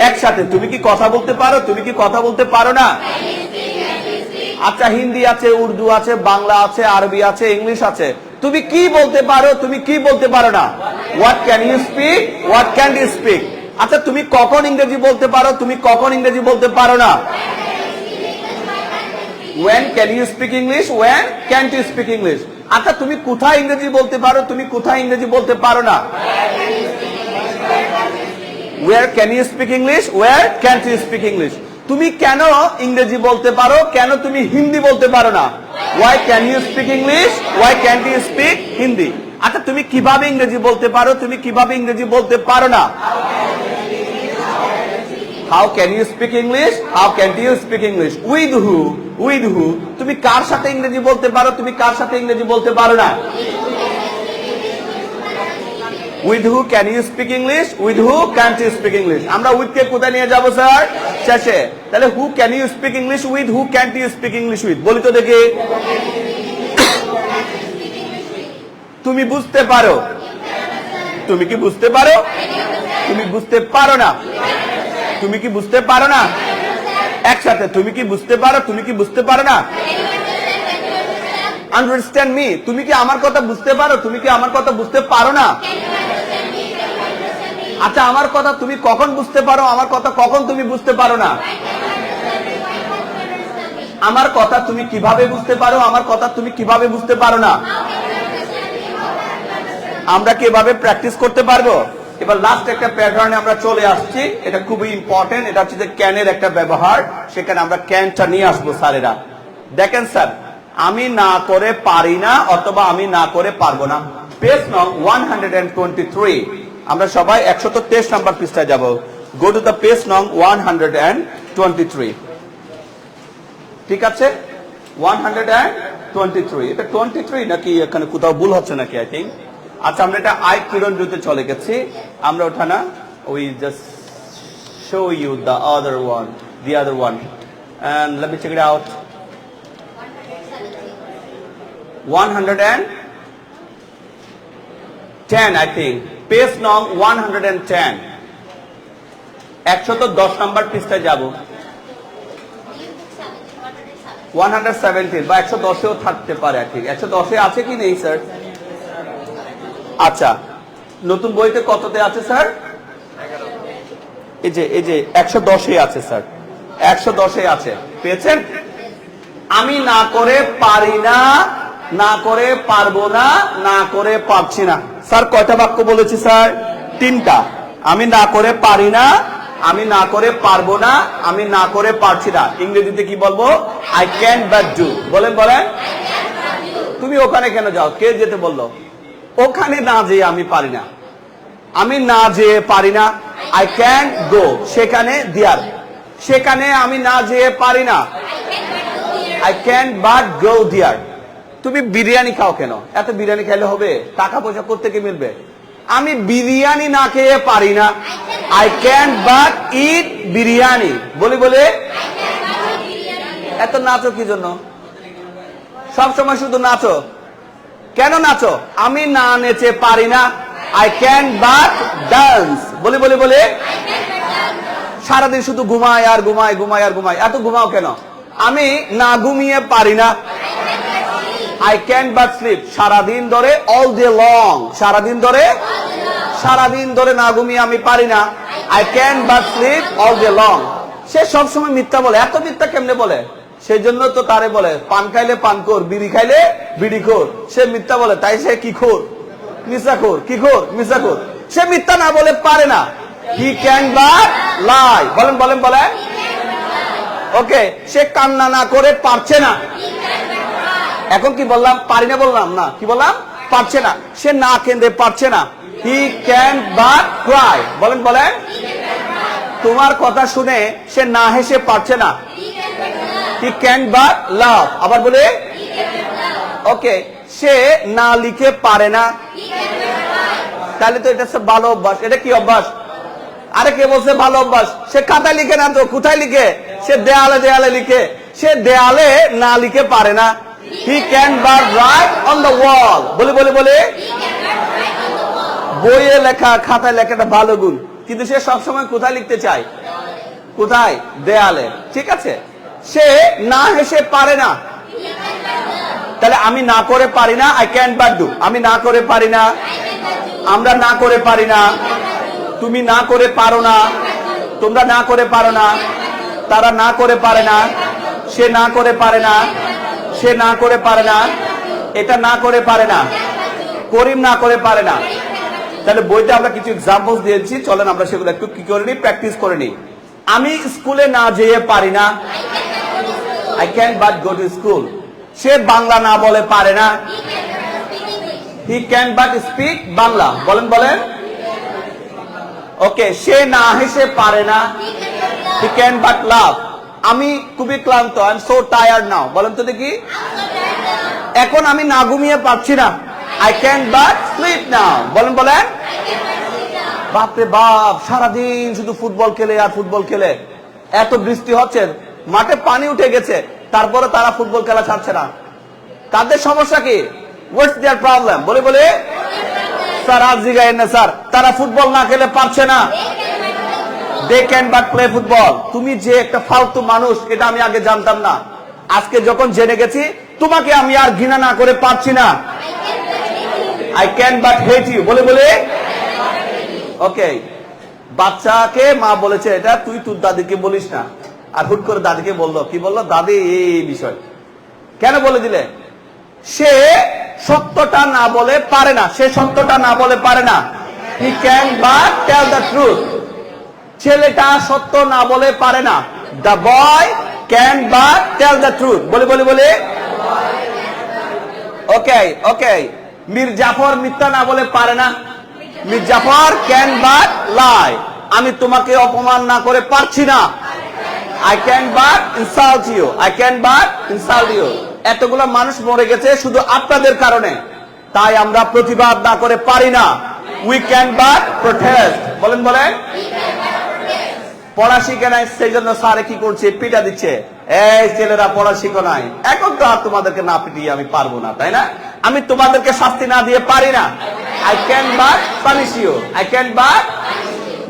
একসাথে, তুমি কি কথা বলতে পারো? তুমি কি কথা বলতে পারো না? আচ্ছা, হিন্দি আছে, উর্দু আছে, বাংলা আছে, আরবি আছে, ইংলিশ আছে, তুমি কি বলতে পারো? তুমি কি বলতে পারো না? What can you speak? What can you speak? আচ্ছা, তুমি কখন ইংরেজি বলতে পারো? তুমি কখন ইংরেজি বলতে পারো না? When can you speak English? When can't you speak English? আচ্ছা, তুমি কোথায় ইংরেজি বলতে পারো? তুমি কোথায় ইংরেজি বলতে পারো না? Where can you speak English? Where can't you speak English? তুমি কেন ইংরেজি বলতে পারো? কেন তুমি হিন্দি বলতে পারো না? Why can you speak English? Why can't you speak Hindi? আচ্ছা, তুমি কিভাবে ইংরেজি বলতে পারো? তুমি কিভাবে ইংরেজি বলতে পারো না? How can you speak English? How can't you speak English? With who? With who? তুমি কার সাথে ইংরেজি বলতে পারো? তুমি কার সাথে ইংরেজি বলতে পারো না? With who can you speak English? With who can't you speak English? আমরা with কে কোথায় নিয়ে যাব স্যার? শেষে। তাহলে who can you speak English with? Who can't you speak English with? বলি তো দেখি। তুমি বুঝতে পারো? তুমি কি বুঝতে পারো? তুমি বুঝতে পারো না? তুমি কি বুঝতে পারো না? একসাথে, তুমি কি বুঝতে পারো? তুমি কি বুঝতে পারো না? Understand me. তুমি কি আমার কথা বুঝতে পারো? তুমি কি আমার কথা বুঝতে পারো না? আচ্ছা, আমার কথা তুমি কখন বুঝতে পারো? আমার কথা কখন তুমি বুঝতে পারো না? আমার কথা তুমি কিভাবে বুঝতে পারো? আমার কথা তুমি কিভাবে বুঝতে পারো না? আমরা কি এভাবে প্র্যাকটিস করতে পারবো? এবার লাস্ট একটা প্যাটার্নে আমরা চলে আসছি, এটা খুবই ইম্পর্টেন্ট। এটা হচ্ছে যে ক্যানের একটা ব্যবহার, সেখানে আমরা ক্যানটা নিয়ে আসবো স্যারেরা। দেখেন স্যার, আমি না করে পারি না অথবা আমি না করে পারবো না। পেজ নং 123, আমরা সবাই 123 নাম্বার পৃষ্ঠায় যাব। গো টু দ্য পেজ নং 123। ঠিক আছে, 123। এটা 23 নাকি এখানে কোথাও ভুল হচ্ছে নাকি? I think. আচ্ছা, আমরা এটা আই কিরণ জুতে চলে গেছি, আমরা ওঠা না। We just show you the other one, the other one, and let me check it out. 110, I think. Page নং 110, 110 নাম্বার পৃষ্ঠায় যাব। 117 বা 110এও থাকতে পারে। ঠিক, 110এ আছে কি নেই স্যার? আচ্ছা, নতুন বইতে কততে আছে স্যার? এই যে 110এ আছে স্যার, 110এ আছে। পেয়েছেন? আমি না করে পারি না, না করে পারবো না, না করে পারছি না। স্যার কয়টা বাক্য বলেছি স্যার? 3টা। আমি না করে পারি না, আমি না করে পারবো না, আমি না করে পারছি না। ইংরেজিতে কি বলবো? I can but do. বলেন বলেন। তুমি ওখানে কেন যাও? কে যেতে বললো? ওখানে না যেয়ে আমি পারি না, আমি না যেয়ে পারি না। আই ক্যান গো সেখানে, দিয়ার। সেখানে আমি না যেয়ে পারি না, আই ক্যান বাট গো দিয়ার। তুমি বিরিয়ানি খাও কেন? এত বিরিয়ানি খাইলে হবে? টাকা পয়সা কোত্থেকে মিলবে? আমি বিরিয়ানি না খেয়ে পারি না, I can but it biryani. বলি বলে এত নাচো কি জন্য? সব সময় শুধু নাচো কেন? নাচো। আমি না নেচে পারি না, আই ক্যান বাট ডান্স। বলি বলি বলে সারাদিন শুধু ঘুমায় আর ঘুমায়, ঘুমায় আর ঘুমায়। এত ঘুমাও কেন? আমি না ঘুমিয়ে পারি না, আই ক্যান বাট স্লিপ। সারাদিন ধরে, অল ডে লং, সারাদিন ধরে, সারাদিন ধরে না ঘুমিয়ে আমি পারি না, I can but sleep all day long. সে সবসময় মিথ্যা বলে। এত মিথ্যা কেমনে বলে? সেই জন্য তো তারে বলে পান খাইলে পানখোর, বিড়ি খাইলে বিড়িখোর। সে মিথ্যা বলে, তাই সে কি খোর? মিশাখোর। কি খোর? মিশাখোর। সে মিথ্যা না বলে পারে না। হি ক্যান বাট লাই। বলেন বলেন বলেন। ওকে, সে কান্না না করে পারছে না। এখন কি বললাম? পারি না বললাম না, কি বললাম? পারছে না। সে না কেঁদে পারছে না, হি ক্যান বাট ক্রাই। বলেন বলেন। তোমার কথা শুনে সে না হেসে পারছে না, হি ক্যান বাট লাভ। আবার বলে ওকে, সে না লিখে পারে না। তাহলে তো এটা ভালো অভ্যাস। এটা কি অভ্যাস? আরে কে বলছে ভালো অভ্যাস? সে খাতায় লিখে না তো, কোথায় লিখে? সে দেয়ালে দেয়ালে লিখে। সে দেয়ালে না লিখে পারে না, he can but write on the wall. বলে বলে বলে বইয়ে লেখা, খাতায় লেখাটা ভালো গুণ, কিন্তু সে সবসময় কোথায় লিখতে চায়? কোথায়? দেয়ালে। ঠিক আছে, সে না হেসে পারে না। তাহলে আমি না করে পারি না, আই ক্যান বাট ডু। আমি না করে পারি না, আমরা না করে পারি না, তুমি না করে পারো না, তোমরা না করে পারো না, তারা না করে পারে না, সে না করে পারে না, সে না করে পারে না, এটা না করে পারে না, করিম না করে পারে না। তাহলে বইতে আমরা কিছু এক্সাম্পল দিয়েছি, চলেন আমরা সেগুলো একটু কি করে নিই, প্র্যাকটিস করে নিই। আমি স্কুলে না যেয়ে পারি না, I can but go to school. সে বাংলা না বলে পারে না, he can but speak Bangla. বলেন বলেন। ওকে, সে না হেসে পারে না, হি ক্যান বাট লাভ। আমি খুবই ক্লান্ত, I am so tired now. বলেন তো দেখি। এখন আমি না ঘুমিয়ে পারছি না, I can but sleep now. বলেন বলেন। বাপরে বাপ, সারাদিন শুধু ফুটবল খেলে আর ফুটবল খেলে, এত বৃষ্টি হচ্ছে, মাঠে পানি উঠে গেছে, তারপরে তারা ফুটবল খেলা ছাড়ছে না। তাদের সমস্যা কি? হোয়াটস দেয়ার প্রবলেম? বলে বলে স্যার আজ জিগায়েন না স্যার, তারা ফুটবল না খেলে পারছে না, they can but play football. তুমি যে একটা ফালতু মানুষ, এটা আমি আগে জানতাম না, আজকে যখন জেনে গেছি তোমাকে আমি আর ঘৃণা না করে পারছি না, I can but hate you. বলে বলে ওকে, বাচ্চাকে মা বলেছে এটা তুই তোর দাদিকে বলিস না, আর হুট করে দাদিকে বললো, কি বললো? দাদি এই বিষয় কেন বলে দিলে? সে সত্যটা না বলে পারে না, সে সত্যটা না বলে পারে না, he can but tell the truth. ছেলেটা সত্য না বলে পারে না, the boy can but tell the truth. বলে বলে বলে ওকে ওকে, মীর জাফর মিথ্যা না বলে পারে না, Mir Jafar can but lie. আমি তোমাকে অপমান না করে পারছি না, I can but insult you, I can but insult you. এতগুলো মানুষ মরে গেছে শুধু আপনাদের কারণে, তাই আমরা প্রতিবাদ না করে পারি না, উই ক্যান বাট প্রোটেস্ট। বলেন বলেন। পড়া শিখে নাই, সেই জন্য স্যারে কি করছে? পিটা দিচ্ছে, এই ছেলেরা পড়া শিখো নাই। এখন তো আর তোমাদেরকে না পিটিয়ে আমি পারবো না, তাই না? আমি তোমাদেরকে শাস্তি না দিয়ে পারি না, I can but punish you, I can but.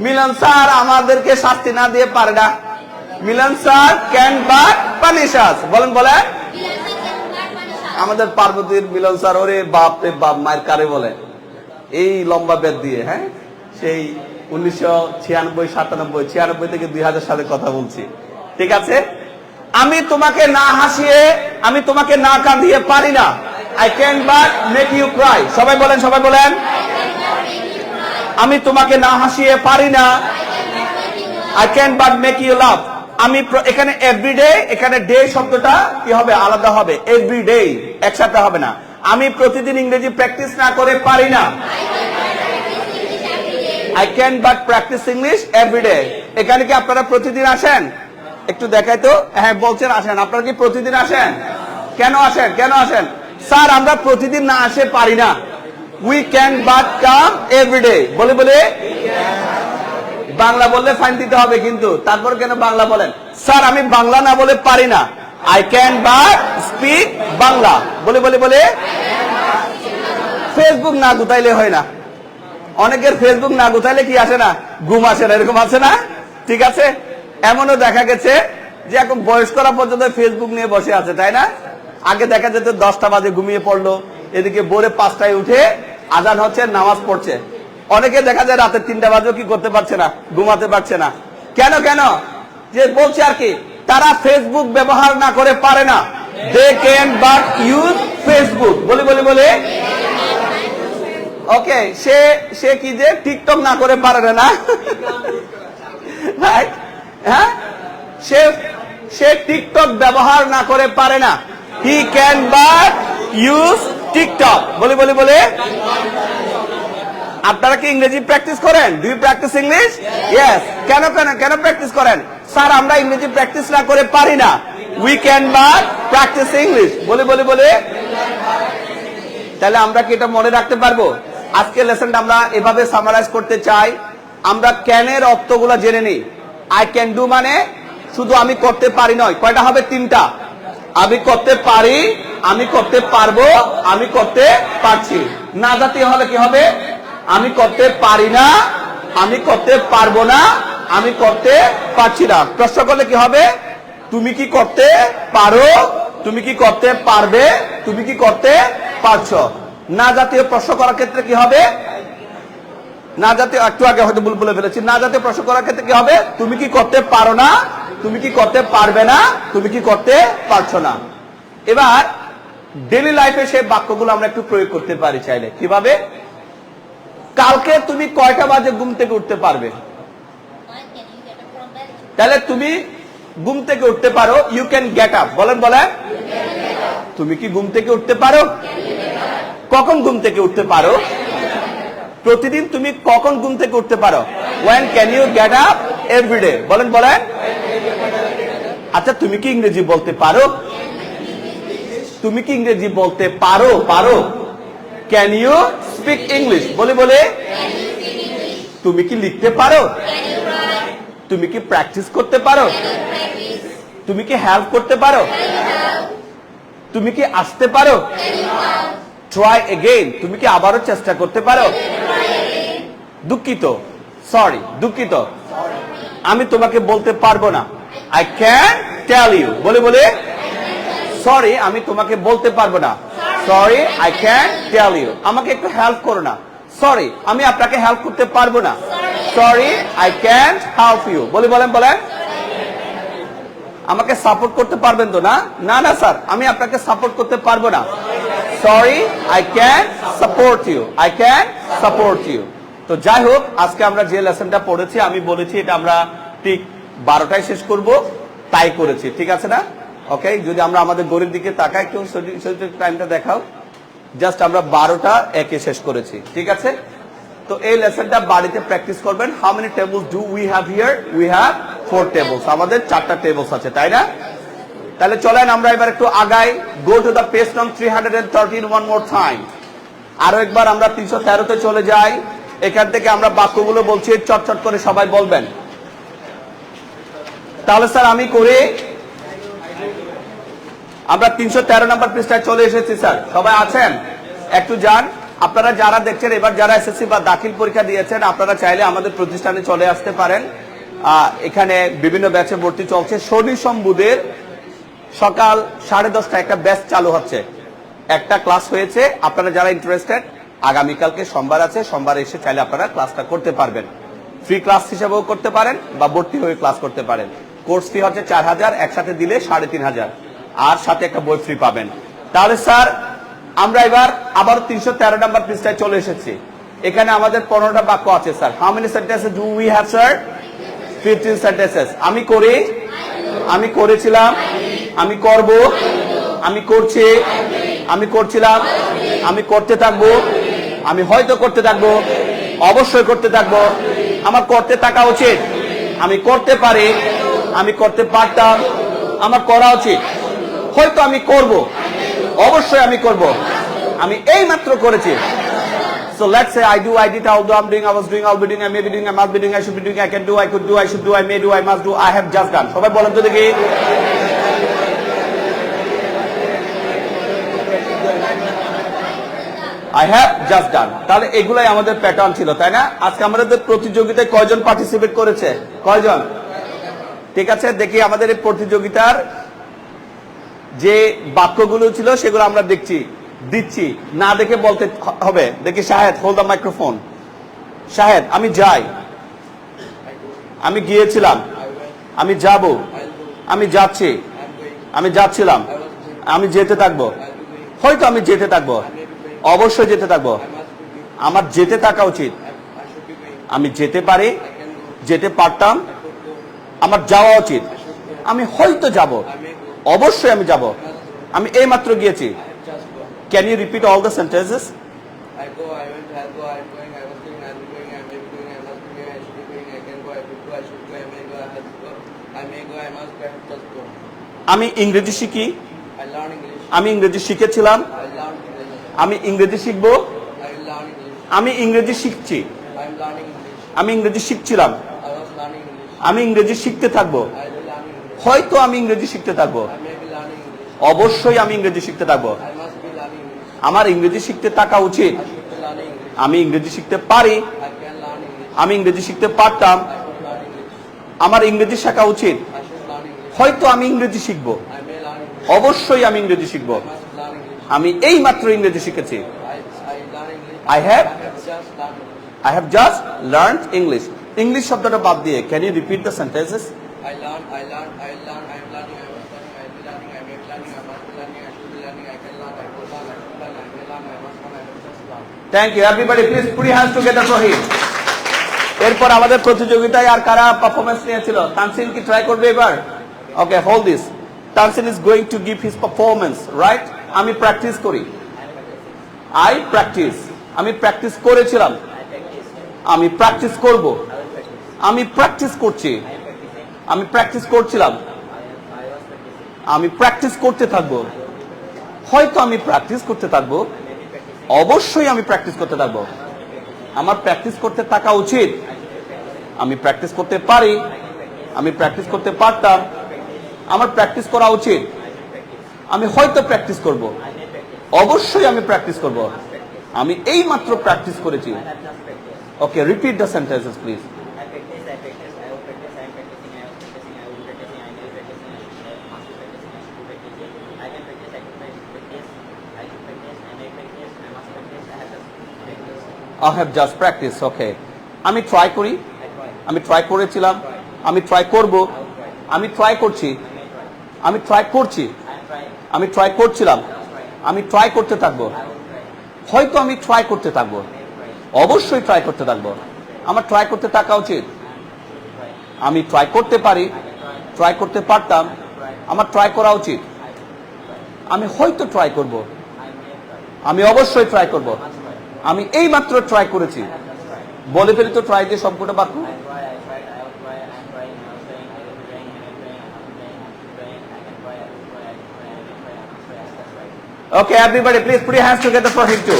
Milan sir আমাদেরকে শাস্তি না দিয়ে পারে না, Milan sir can but punish us. বলেন বলেন। আমাদের পার্বতীর মিলন স্যার, ওরে বাপ রে বাপ, মায়ের কারে বলে, এই লম্বা বেদ দিয়ে, হ্যাঁ, সেই 1996, 97, 96 থেকে 2000 সালে কথা বলছি। ঠিক আছে, আমি তোমাকে না হাসিয়ে, আমি তোমাকে না কাঁদিয়ে পারি না, I can but make you cry. সবাই বলেন, সবাই বলেন। আমি তোমাকে না হাসিয়ে পারি না, I can but make you love. আমি এখানে এভরিডে, এখানে ডে শব্দটা কি হবে? আলাদা হবে, এভরিডে একসাথে হবে না। আমি প্রতিদিন ইংরেজি প্র্যাকটিস না করে পারি না, I can but practice English everyday. এখানে কি আপনারা প্রতিদিন আসেন? একটু দেখাই তো। হ্যাঁ বলছেন আসেন। আপনারা কি প্রতিদিন আসেন? কেন আসেন? কেন আসেন? স্যার আমরা প্রতিদিন না আসে পারি না, we can but come everyday. বলে বলে বাংলা বললে ফাইন দিতে হবে কিন্তু, তারপর কেন বাংলা বলেন? স্যার আমি বাংলা না বলে পারি না, I can but speak Bangla. বলে বলে বলে ফেসবুক না গুতাইলে হয় না। অনেকের ফেসবুক না গুতাইলে কি আসে না? ঘুম আসে না, এরকম আছে না? ঠিক আছে, এমনও দেখা গেছে যে এখন বয়স্করা পর্যন্ত ফেসবুক নিয়ে বসে আছে, তাই না? আগে দেখা যেত 10টা বাজে ঘুমিয়ে পড়লো, এদিকে ভোরে 5টায় উঠে আজান হচ্ছে, নামাজ পড়ছে। অনেকে দেখা যায় রাতে 3টা বাজেও কি করতে পারছে না, ঘুমাতে পারছে না। কেন কেন? যে বলছে আর কি, তারা ফেসবুক ব্যবহার না করে পারে না, they can but use Facebook. বলে বলে বলে ওকে, সে কি যে টিকটক না করে পারে না, হ্যাঁ, সে টিকটক ব্যবহার না করে পারে না, he can but use TikTok. বলে বলে বলে আপনারা কি ইংরেজি প্র্যাকটিস করেন? Do you practice English? Yes. কেন কেন কেন প্র্যাকটিস করেন? স্যার আমরা ইংরেজি প্র্যাকটিস না করে পারি না, we can but practice English. বলে বলে বলে তাহলে আমরা কি এটা মনে রাখতে পারবো? আজকে লেসনটা আমরা এভাবে সামারাইজ করতে চাই। আমরা ক্যানের অর্থগুলো জেনে নিই। আই ক্যান ডু মানে শুধু আমি করতে পারি নয়, কয়টা হবে? 3টা। আমি করতে পারি, আমি করতে পারবো, আমি করতে পারছি। না জাতীয় হলে কি হবে? আমি করতে পারি না, আমি করতে পারবো না, আমি করতে পারছি না। প্রশ্ন করলে কি হবে? তুমি কি করতে পারো, তুমি কি করতে পারবে, তুমি কি করতে পারছো। না জাতীয় প্রশ্ন করার ক্ষেত্রে কি হবে? না জাতীয়, একটু আগে হয়তো ভুল বলে ফেলেছি, না জাতীয় প্রশ্ন করার ক্ষেত্রে কি হবে? তুমি কি করতে পারো না, তুমি কি করতে পারবে না, তুমি কি করতে পারছো না। এবার ডেইলি লাইফে সেই বাক্যগুলো আমরা একটু প্রয়োগ করতে পারি চাইলে। কিভাবে? কালকে তুমি কয়টা বাজে ঘুম থেকে উঠতে পারবে? তাহলে তুমি ঘুম থেকে উঠতে পারো, ইউ ক্যান গেট আপ। বলেন বলেন, তুমি কি ঘুম থেকে উঠতে পারো? কখন ঘুম থেকে উঠতে পারো? প্রতিদিন তুমি কখন ঘুম থেকে উঠতে পারো? when can you get up every day? বলেন বলেন। আচ্ছা, তুমি কি ইংরেজি বলতে পারো? তুমি কি ইংরেজি বলতে পারো? পারো। Can you speak English? বলে বলে। তুমি কি লিখতে পারো? তুমি কি প্র্যাকটিস করতে পারো? তুমি কি হেল্প করতে পারো? তুমি কি আসতে পারো? Try again. তুমি কি আবারও চেষ্টা করতে পারো? দুঃখিত, সরি, দুঃখিত, আমি তোমাকে বলতে পারবো না। I can tell you. বলে বলে। সরি, আমি তোমাকে বলতে পারবো না। Sorry, I can tell you. আমাকে একটু হেল্প করো না। সরি, আমি আপনাকে হেল্প করতে পারবো না। Sorry, I can help you. বলে বলেন বলেন। আমাকে সাপোর্ট করতে পারবেন তো? না না না স্যার, আমি আপনাকে সাপোর্ট করতে পারবো না। Sorry, I can support you, I can support you. তো যাই হোক, আজকে আমরা যে লেসনটা পড়েছি, আমি বলেছি এটা আমরা ঠিক 12টায় শেষ করব, তাই করেছি। ঠিক আছে না? ওকে, যদি আমরা আমাদের গড়ির দিকে তাকাই, একটু টাইমটা দেখাও। জাস্ট আমরা 12টা একে শেষ করেছি। ঠিক আছে? তো এই লেসনটা বাড়িতে প্র্যাকটিস করবেন। How many tables do we have here? We have 4 tables. আমাদের 4টা টেবলস আছে, তাই না? তাহলে চলেন আমরা এবার একটু আগাই। Go to the page number 313 one more time. আরো একবার আমরা 313তে চলে যাই। এখান থেকে আমরা বাক্যগুলো বলছি, চটচট করে সবাই বলবেন। তাহলে স্যার আমি করি। আমরা 313 নম্বর পৃষ্ঠায় চলে এসেছি স্যার। সবাই আছেন? একটু যান। আপনারা যারা দেখছেন, এবার যারা এসএসসি বা দাখিল পরীক্ষা দিয়েছেন, আপনারা চাইলে আমাদের প্রতিষ্ঠানে চলে আসতে পারেন। এখানে বিভিন্ন ব্যাচে ভর্তি চলছে। শনি সোম বুধের সকাল 10:30টায় একটা ব্যাচ চালু হচ্ছে। একটা ক্লাস হয়েছে। আপনারা যারা ইন্টারেস্টেড, আগামীকালকে সোমবার আছে, সোমবার এসে চাইলে আপনারা ক্লাসটা করতে পারবেন। ফ্রি ক্লাস হিসেবেও করতে পারেন বা ভর্তি হয়ে ক্লাস করতে পারেন। কোর্স ফি হচ্ছে 4000, একসাথে দিলে 3500, আর সাথে একটা বই ফ্রি পাবেন। তাহলে স্যার আমরা এবার আবার 313 নম্বর পৃষ্ঠায় চলে এসেছি। এখানে আমাদের 15টা বাক্য আছে sir. How many sentences do we have sir? 15 sentences. আমি করি, আমি করেছিলাম, আমি করব, আমি করছি, আমি করছিলাম, আমি করতে থাকবো, আমি হয়তো করতে থাকবো, অবশ্যই করতে থাকবো, আমার করতে থাকা উচিত, আমি করতে পারি, আমি করতে পারতাম, আমার করা উচিত, হয়তো আমি করব, অবশ্যই আমি করব, আমি এই মাত্র করেছি। So let's say I do, I did, although I'm doing, I was doing, I'll be doing, I may be doing, I must be doing, I should be doing, I can do, I could do, I should do, I may do, I must do, I have just done. সবাই বলেন তো দেখি। I have just done. তাহলে এগুলাই আমাদের pattern ছিল, তাই না? আজকে আমাদের প্রতিযোগিতায় কয়জন পার্টিসিপেট করেছে? কয়জন? ঠিক আছে, দেখি আমাদের এই প্রতিযোগিতার যে বাক্যগুলো ছিল সেগুলো আমরা দিচ্ছি, না দেখে বলতে হবে। দেখি Shahed, hold the microphone. Shahed, আমি যাই, আমি গিয়েছিলাম, আমি যাব, আমি যাচ্ছি, আমি যাচ্ছিলাম, আমি যেতে থাকবো, হয়তো আমি যেতে থাকবো, অবশ্যই যেতে থাকবো, আমার যেতে থাকা উচিত, আমি যেতে পারি, যেতে পারতাম, আমার যাওয়া উচিত, আমি হয়তো যাব, অবশ্যই আমি যাব, আমি এই মাত্র গিয়েছি। Can you repeat all the sentences? I go, I went, I'll go, I'm going, I was doing, I'll be doing, I may be doing, I must be doing, I should be doing, I can go, I could go, I should go, I may go, I have to go, I may go, I must go, I have just go. আমি ইংরেজি শিখি, I learn English. আমি ইংরেজি শিখেছিলাম, I learn English. আমি ইংরেজি শিখব, I will learn English. আমি ইংরেজি শিখছি, I am learning English. আমি ইংরেজি শিখছিলাম, I was learning English. আমি ইংরেজি শিখতে থাকবো, I will learn English. হয়তো আমি ইংরেজি শিখতে থাকবো, I may be learning English. অবশ্যই আমি ইংরেজি শিখতে থাকবো। I must be learning English. আমার ইংরেজি শিখতে থাকা উচিত। I should be learning English. আমি ইংরেজি শিখতে পারি। I can learn English. আমি ইংরেজি শিখতে পারতাম। I should learn English. আমার ইংরেজি শেখা উচিত। I should learn English. হয়তো আমি ইংরেজি শিখবো। I may learn English. অবশ্যই আমি ইংরেজি শিখবো। I must learn English. আমি এই মাত্র ইংরেজি শিখেছি। I learn English. I have just learned English. I have just learned English. English শব্দটা বাদ দিয়ে can you repeat the sentences? I learn, I am learning, I was learning, I will be learning, I may be learning, I must be learning, I should be learning, I can learn, I will learn, I should learn, I may learn, I must learn, I will just learn. Thank you everybody, please put your hands together for him. এরপর আমাদের প্রতিযোগিতায় আর কারা performance নিয়েছিল? তানসিন কি try করবে এবার? Okay, hold this. Tansin is going to give his performance, right? আমি practice করি। আমি প্র্যাকটিস করেছিলাম। আমি প্র্যাকটিস করব। আমি প্র্যাকটিস করছি। আমি প্র্যাকটিস করছিলাম। আমি প্র্যাকটিস করতে থাকবো। হয়তো আমি প্র্যাকটিস করতে থাকবো। অবশ্যই আমি প্র্যাকটিস করতে থাকবো। আমার প্র্যাকটিস করতে থাকা উচিত। আমি প্র্যাকটিস করতে পারি। আমি প্র্যাকটিস করতে পারতাম। আমার প্র্যাকটিস করা উচিত। আমি হয়তো প্র্যাকটিস করব। অবশ্যই আমি প্র্যাকটিস করব। আমি এই মাত্র প্র্যাকটিস করেছি। Okay, repeat the sentences please. I have just practiced. Okay. আমি ট্রাই করি। আমি ট্রাই করেছিলাম। আমি ট্রাই করব। আমি ট্রাই করছি। আমি ট্রাই করছি। আমি ট্রাই করছিলাম। আমি ট্রাই করতে থাকবো। হয়তো আমি ট্রাই করতে থাকবো। অবশ্যই ট্রাই করতে থাকবো। আমার ট্রাই করতে থাকা উচিত। আমি ট্রাই করতে পারি। ট্রাই করতে পারতাম। আমার ট্রাই করা উচিত। আমি হয়তো ট্রাই করব। আমি অবশ্যই ট্রাই করব। আমি এই মাত্র ট্রাই করেছি। বলে ফেলি তো ট্রাই দিয়ে সবকটা বাক্য। Okay everybody please put your hands together for him too.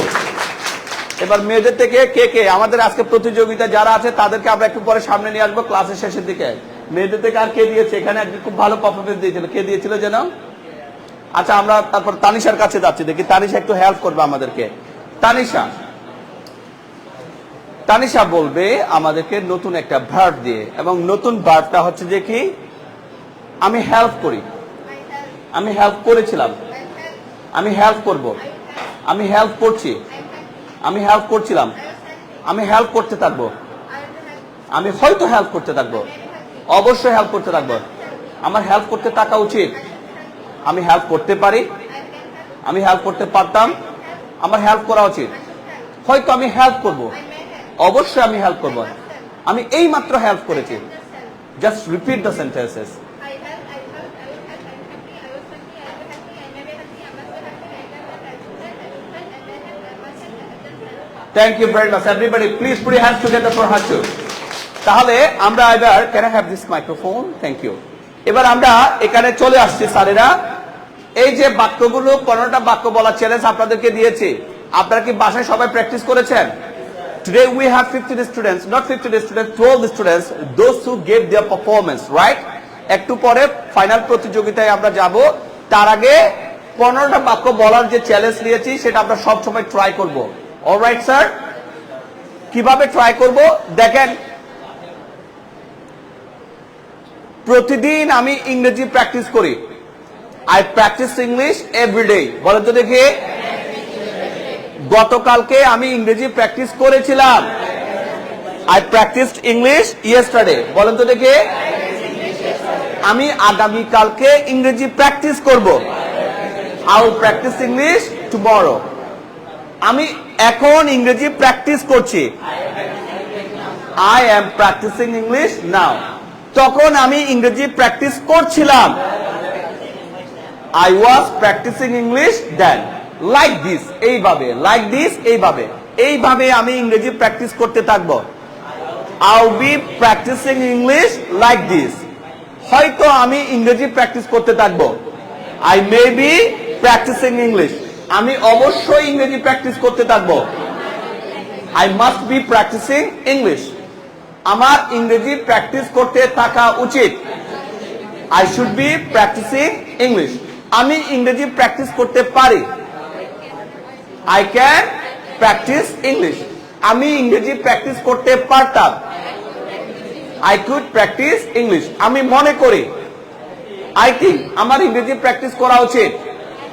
এবার মেয়েদের থেকে কে কে আমাদের আজকে প্রতিযোগিতা যারা আছে তাদেরকে আমরা একটু পরে সামনে নিয়ে আসবো ক্লাসের শেষের দিকে। মেয়েদের থেকে আর কে দিয়েছে? এখানে একজন খুব ভালো পারফরমেন্স দিয়েছিল। কে দিয়েছিল যেন? আচ্ছা, আমরা তারপর তানিশার কাছে যাচ্ছি। দেখি তানিশা একটু হেল্প করবে আমাদেরকে। তানিশা বলবে আমাদেরকে নতুন একটা ভার্ব দিয়ে, এবং নতুন ভার্বটা হচ্ছে যে কি, আমি হেল্প করি। আমি হেল্প করেছিলাম। আমি হেল্প করব। আমি হেল্প করছি। আমি হেল্প করছিলাম। আমি হেল্প করতে থাকবো। আমি হয়তো হেল্প করতে থাকবো। অবশ্যই হেল্প করতে থাকবো। আমার হেল্প করতে থাকা উচিত। আমি হেল্প করতে পারি। আমি হেল্প করতে পারতাম। আমার হেল্প করা উচিত। হয়তো আমি হেল্প করব। অবশ্যই আমি হেল্প করব। আমি এই মাত্র হেল্প করেছি। Just repeat the sentences. Thank you very much everybody, please put your hands together for her too. তাহলে আমরা এবার, can I have this microphone? Thank you. এবার আমরা এখানে চলে আসছি স্যারেরা। এই যে বাক্যগুলো 15টা বাক্য বলার চ্যালেঞ্জ আপনাদেরকে দিয়েছি, আপনারা কি বাসায় সবাই প্র্যাকটিস করেছেন? Today we have 15 students, not 15 students, 12 students, those who gave their performance, right? একটু পরে ফাইনাল প্রতিযোগিতায় আমরা যাব। তার আগে 15টা বাক্য বলার যে চ্যালেঞ্জ নিয়েছি সেটা আমরা সব সময় ট্রাই করব। অলরাইট স্যার, কিভাবে ট্রাই করব দেখেন। প্রতিদিন আমি ইংরেজি প্র্যাকটিস করি। I practice English every day. বলেন তো দেখি। গতকালকে আমি ইংরেজি প্র্যাকটিস করেছিলাম। I practiced English yesterday. বলেন তো দেখি। আমি আগামী কালকে ইংরেজি প্র্যাকটিস করব। I will practice English tomorrow. আমি এখন ইংরেজি প্র্যাকটিস করছি। I am practicing English now. তখন আমি ইংরেজি প্র্যাকটিস করছিলাম। I was practicing English then. Like this, এইভাবে, like this, এইভাবে, এইভাবে আমি ইংরেজি প্র্যাকটিস করতে থাকবো। I'll be practicing English like this. হয়তো আমি ইংরেজি প্র্যাকটিস করতে থাকবো। I may be practicing English. আমি অবশ্যই ইংরেজি প্র্যাকটিস করতে থাকবো। I must be practicing English. আমার ইংরেজি প্র্যাকটিস করতে থাকা উচিত। I should be practicing English. আমি ইংরেজি প্র্যাকটিস করতে পারি। I can practise English. আমি ইংরেজি প্র্যাকটিস করতে পারতাম। I could practice English. আমি মনে করি, আই থিঙ্ক, আমার ইংরেজি প্র্যাকটিস করা উচিত।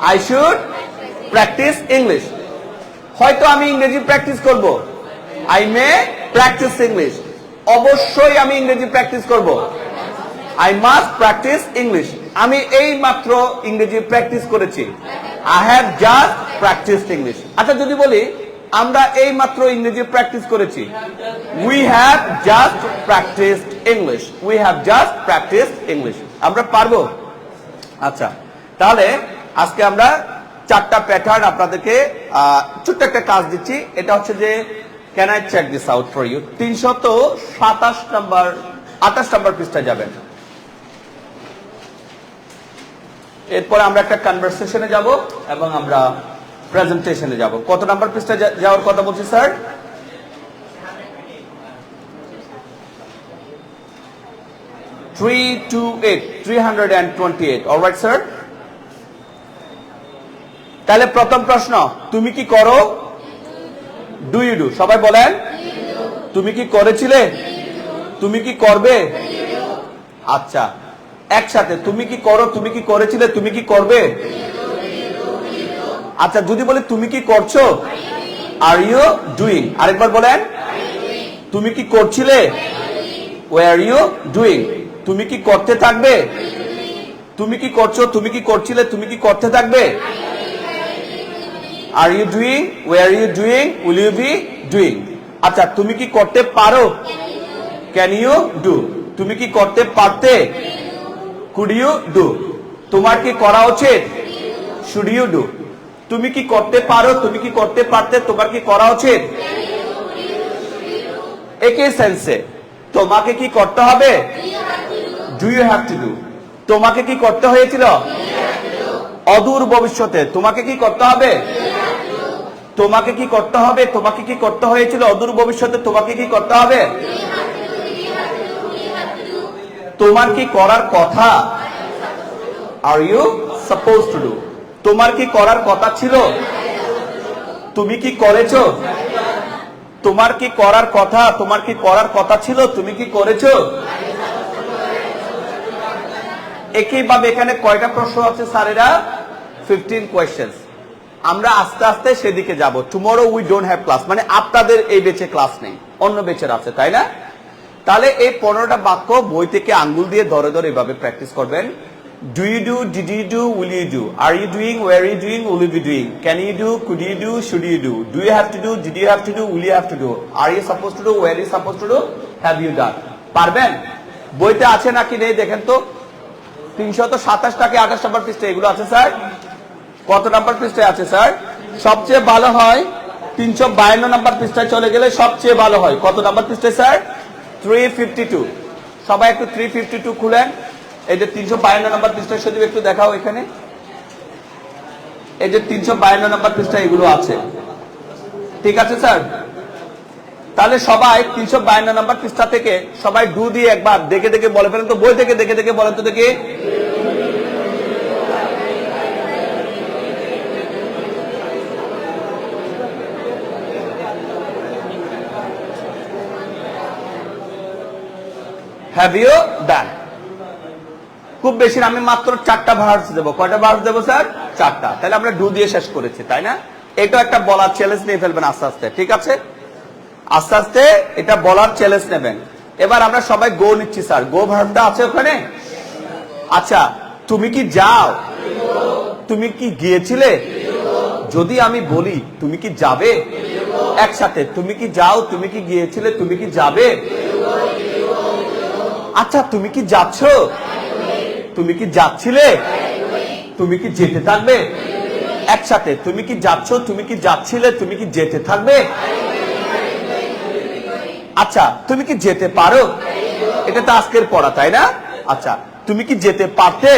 I should practice English. হয়তো আমি ইংরেজি প্র্যাকটিস করব। I may practice English. অবশ্যই আমি ইংরেজি প্র্যাকটিস করব। I must practice English. আমি এই মাত্র ইংরেজি প্র্যাকটিস করেছি। I have just practised English. আচ্ছা, যদি বলি আমরা এই মাত্র ইংরেজি প্র্যাকটিস করেছি, we have just practised English. We have just practised English. আমরা পারবো? আচ্ছা, তাহলে আজকে আমরা 4টা প্যাটার্ন আপনাদেরকে ছোট্ট একটা কাজ দিচ্ছি। এটা হচ্ছে যে, can I check this out for you. 327 number 28 number পৃষ্ঠায় যাবেন। এরপরে আমরা একটা কনভারসেশনে যাব এবং আমরা প্রেজেন্টেশনে যাব। কত নাম্বার পৃষ্ঠায় যাওয়ার কথা বলছি স্যার? 328 alright sir. তাহলে প্রথম প্রশ্ন, তুমি কি করো? Do you do? সবাই বলেন, তুমি কি করেছিলে? তুমি কি করবে? আচ্ছা, একসাথে, তুমি কি করো, তুমি কি করেছিলে, তুমি কি করবে? আচ্ছা, যদি বলি তুমি কি করছো, আর ইউ ডুইং? আরেকবার বলেন, তুমি কি করছিলে, ওয়ার ইউ ডুইং? তুমি কি করতে থাকবে? তুমি কি করছো, তুমি কি করছিলে, তুমি কি করতে থাকবে? Are you doing, were you doing, will you be doing? আচ্ছা, তুমি কি করতে পারো? Can you do? তুমি কি করতে পারতে? Could you do? তোমার কি করা উচিত? Should you do? তুমি কি করতে পারো, তুমি কি করতে পারতে, তোমার কি করা উচিত? একই সেন্সে, তোমাকে কি করতে হবে? Do you have to do? তোমাকে কি করতে হয়েছিল? অদূর ভবিষ্যতে তোমাকে কি করতে হবে? তোমাকে কি করতে হবে? তোমাকে কি করতে হয়েছিল অদূর ভবিষ্যতে? তোমাকে কি করতে হবে? তোমার কি করার কথা? Are you suppose to do? তোমার কি করার কথা ছিল? তুমি কি করেছো? তোমার কি করার কথা? তোমার কি করার কথা ছিল? তুমি কি করেছো? একইভাবে এখানে কয়টা প্রশ্ন আছে স্যারেরা? 15 কোয়েশ্চেন্স। আমরা আস্তে আস্তে সেদিকে যাব। Tomorrow we don't have class, মানে আপনাদের এই বেচে ক্লাস নেই, অন্য বেচের আছে, তাই না? তাহলে এই 15টা বাক্য বই থেকে আঙ্গুল দিয়ে ধরে ধরে এভাবে প্র্যাকটিস করবেন। Do you do, did you do, will you do, are you doing, were you doing, will you be doing, can you do, could you do, should you do, do you have to do, did you have to do, will you have to do, are you suppose to do, were you suppose to do, have you done? পারবেন? বইতে আছে নাকি নেই দেখেন তো। 327টাকে 28 number পৃষ্ঠায় এগুলো আছে স্যার। কত নাম্বার পৃষ্ঠায় আছে স্যার? সবচেয়ে ভালো হয় 352 নাম্বার পৃষ্ঠায় চলে গেলে সবচেয়ে ভালো হয়। কত নাম্বার পৃষ্ঠায় স্যার? 352। সবাই একটু 352 খুলেন। এই যে 352 নাম্বার পৃষ্ঠায় সজীব একটু দেখাও এখানে। এই যে 352 নাম্বার পৃষ্ঠায় এগুলো আছে, ঠিক আছে স্যার? তাহলে সবাই 352 নাম্বার পৃষ্ঠা থেকে সবাই ডু দিয়ে একবার দেখে দেখে বলে ফেলেন তো। বই থেকে দেখে দেখে বলেন তো দেখি। Have you done? খুব বেশি আমি মাত্র 4টা ভার্স দেবো। কয়টা ভার্স দেবো স্যার? 4টা। তাহলে আমরা ডু দিয়ে শেষ করেছি, তাই না? এটা একটা বলার চ্যালেঞ্জ নিয়ে ফেলবেন আস্তে আস্তে, ঠিক আছে? আস্তে আস্তে এটা বলার চ্যালেঞ্জ নেবেন। এবার আমরা সবাই গো নিচ্ছি স্যার। গো ভার্বটা আছে ওখানে? আচ্ছা, তুমি কি যাও? তুমি কি গিয়েছিলে? যদি আমি বলি তুমি কি যাবে, একসাথে, তুমি কি যাও, তুমি কি গিয়েছিলে, তুমি কি যাবে? আচ্ছা, তুমি কি যাচ্ছ? তুমি কি যাচ্ছিলে? তুমি কি যেতে থাকবে? একসাথে, তুমি কি যাচ্ছ, তুমি কি যাচ্ছিলে, তুমি কি যেতে থাকবে? আচ্ছা, তুমি কি যেতে পারো? এটা তো আজকের পড়া, তাই না? আচ্ছা, তুমি কি যেতে পারতে?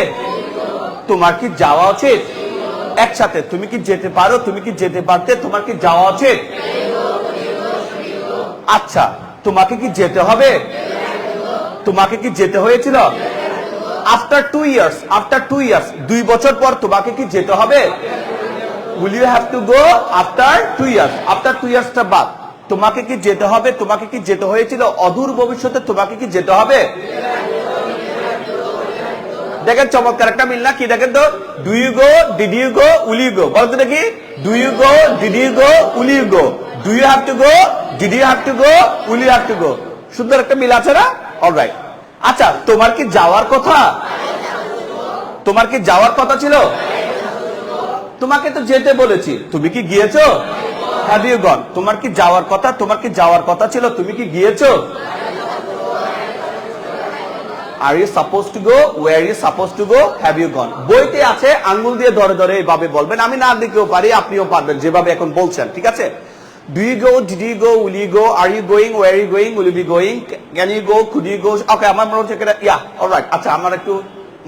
তোমার কি যাওয়া উচিত? একসাথে, তুমি কি যেতে পারো, তুমি কি যেতে পারতে, তোমার কি যাওয়া উচিত? আচ্ছা, তোমাকে কি যেতে হবে? তোমাকে কি যেতে হয়েছিল? আফটার 2 ইয়ার্স 2 বছর পর তোমাকে কি যেতে হবে? Will you have to go after 2 years? After 2 ইয়ার্সটা বাদ তোমাকে কি যেতে হবে? তোমাকে কি যেতে হয়েছিল? অদূর ভবিষ্যতে তোমাকে কি যেতে হবে? দেখেন চমৎকার একটা মিল না? কি দেখেন তো, do you go, did you go, will you go, বলতো দেখি। Do you go, did you go, will you go, do you have to go, did you have to go, will you have to go. সুন্দর একটা মিল আছে না? Alright. আচ্ছা, তোমার কি যাওয়ার কথা? তোমার কি যাওয়ার কথা ছিল? তোমাকে তো যেতে বলেছি, তুমি কি গিয়েছো? Have you gone? তোমার কি যাওয়ার কথা? তোমার কি যাওয়ার কথা ছিল, তুমি কি গিয়েছো? Are you suppose to go, were you suppose to go, have you gone? বইতে আছে, আঙ্গুল দিয়ে ধরে ধরে এইভাবে বলবেন। আমি না দিকেও পারি, আপনিও পারবেন যেভাবে এখন বলছেন, ঠিক আছে? Do you go, did you go, will you go, are you going, were you going, will you be going, can you go, could you go? Okay, আমার মনে হচ্ছে এটা ইয়া, অলরাইট। আচ্ছা, আমার একটু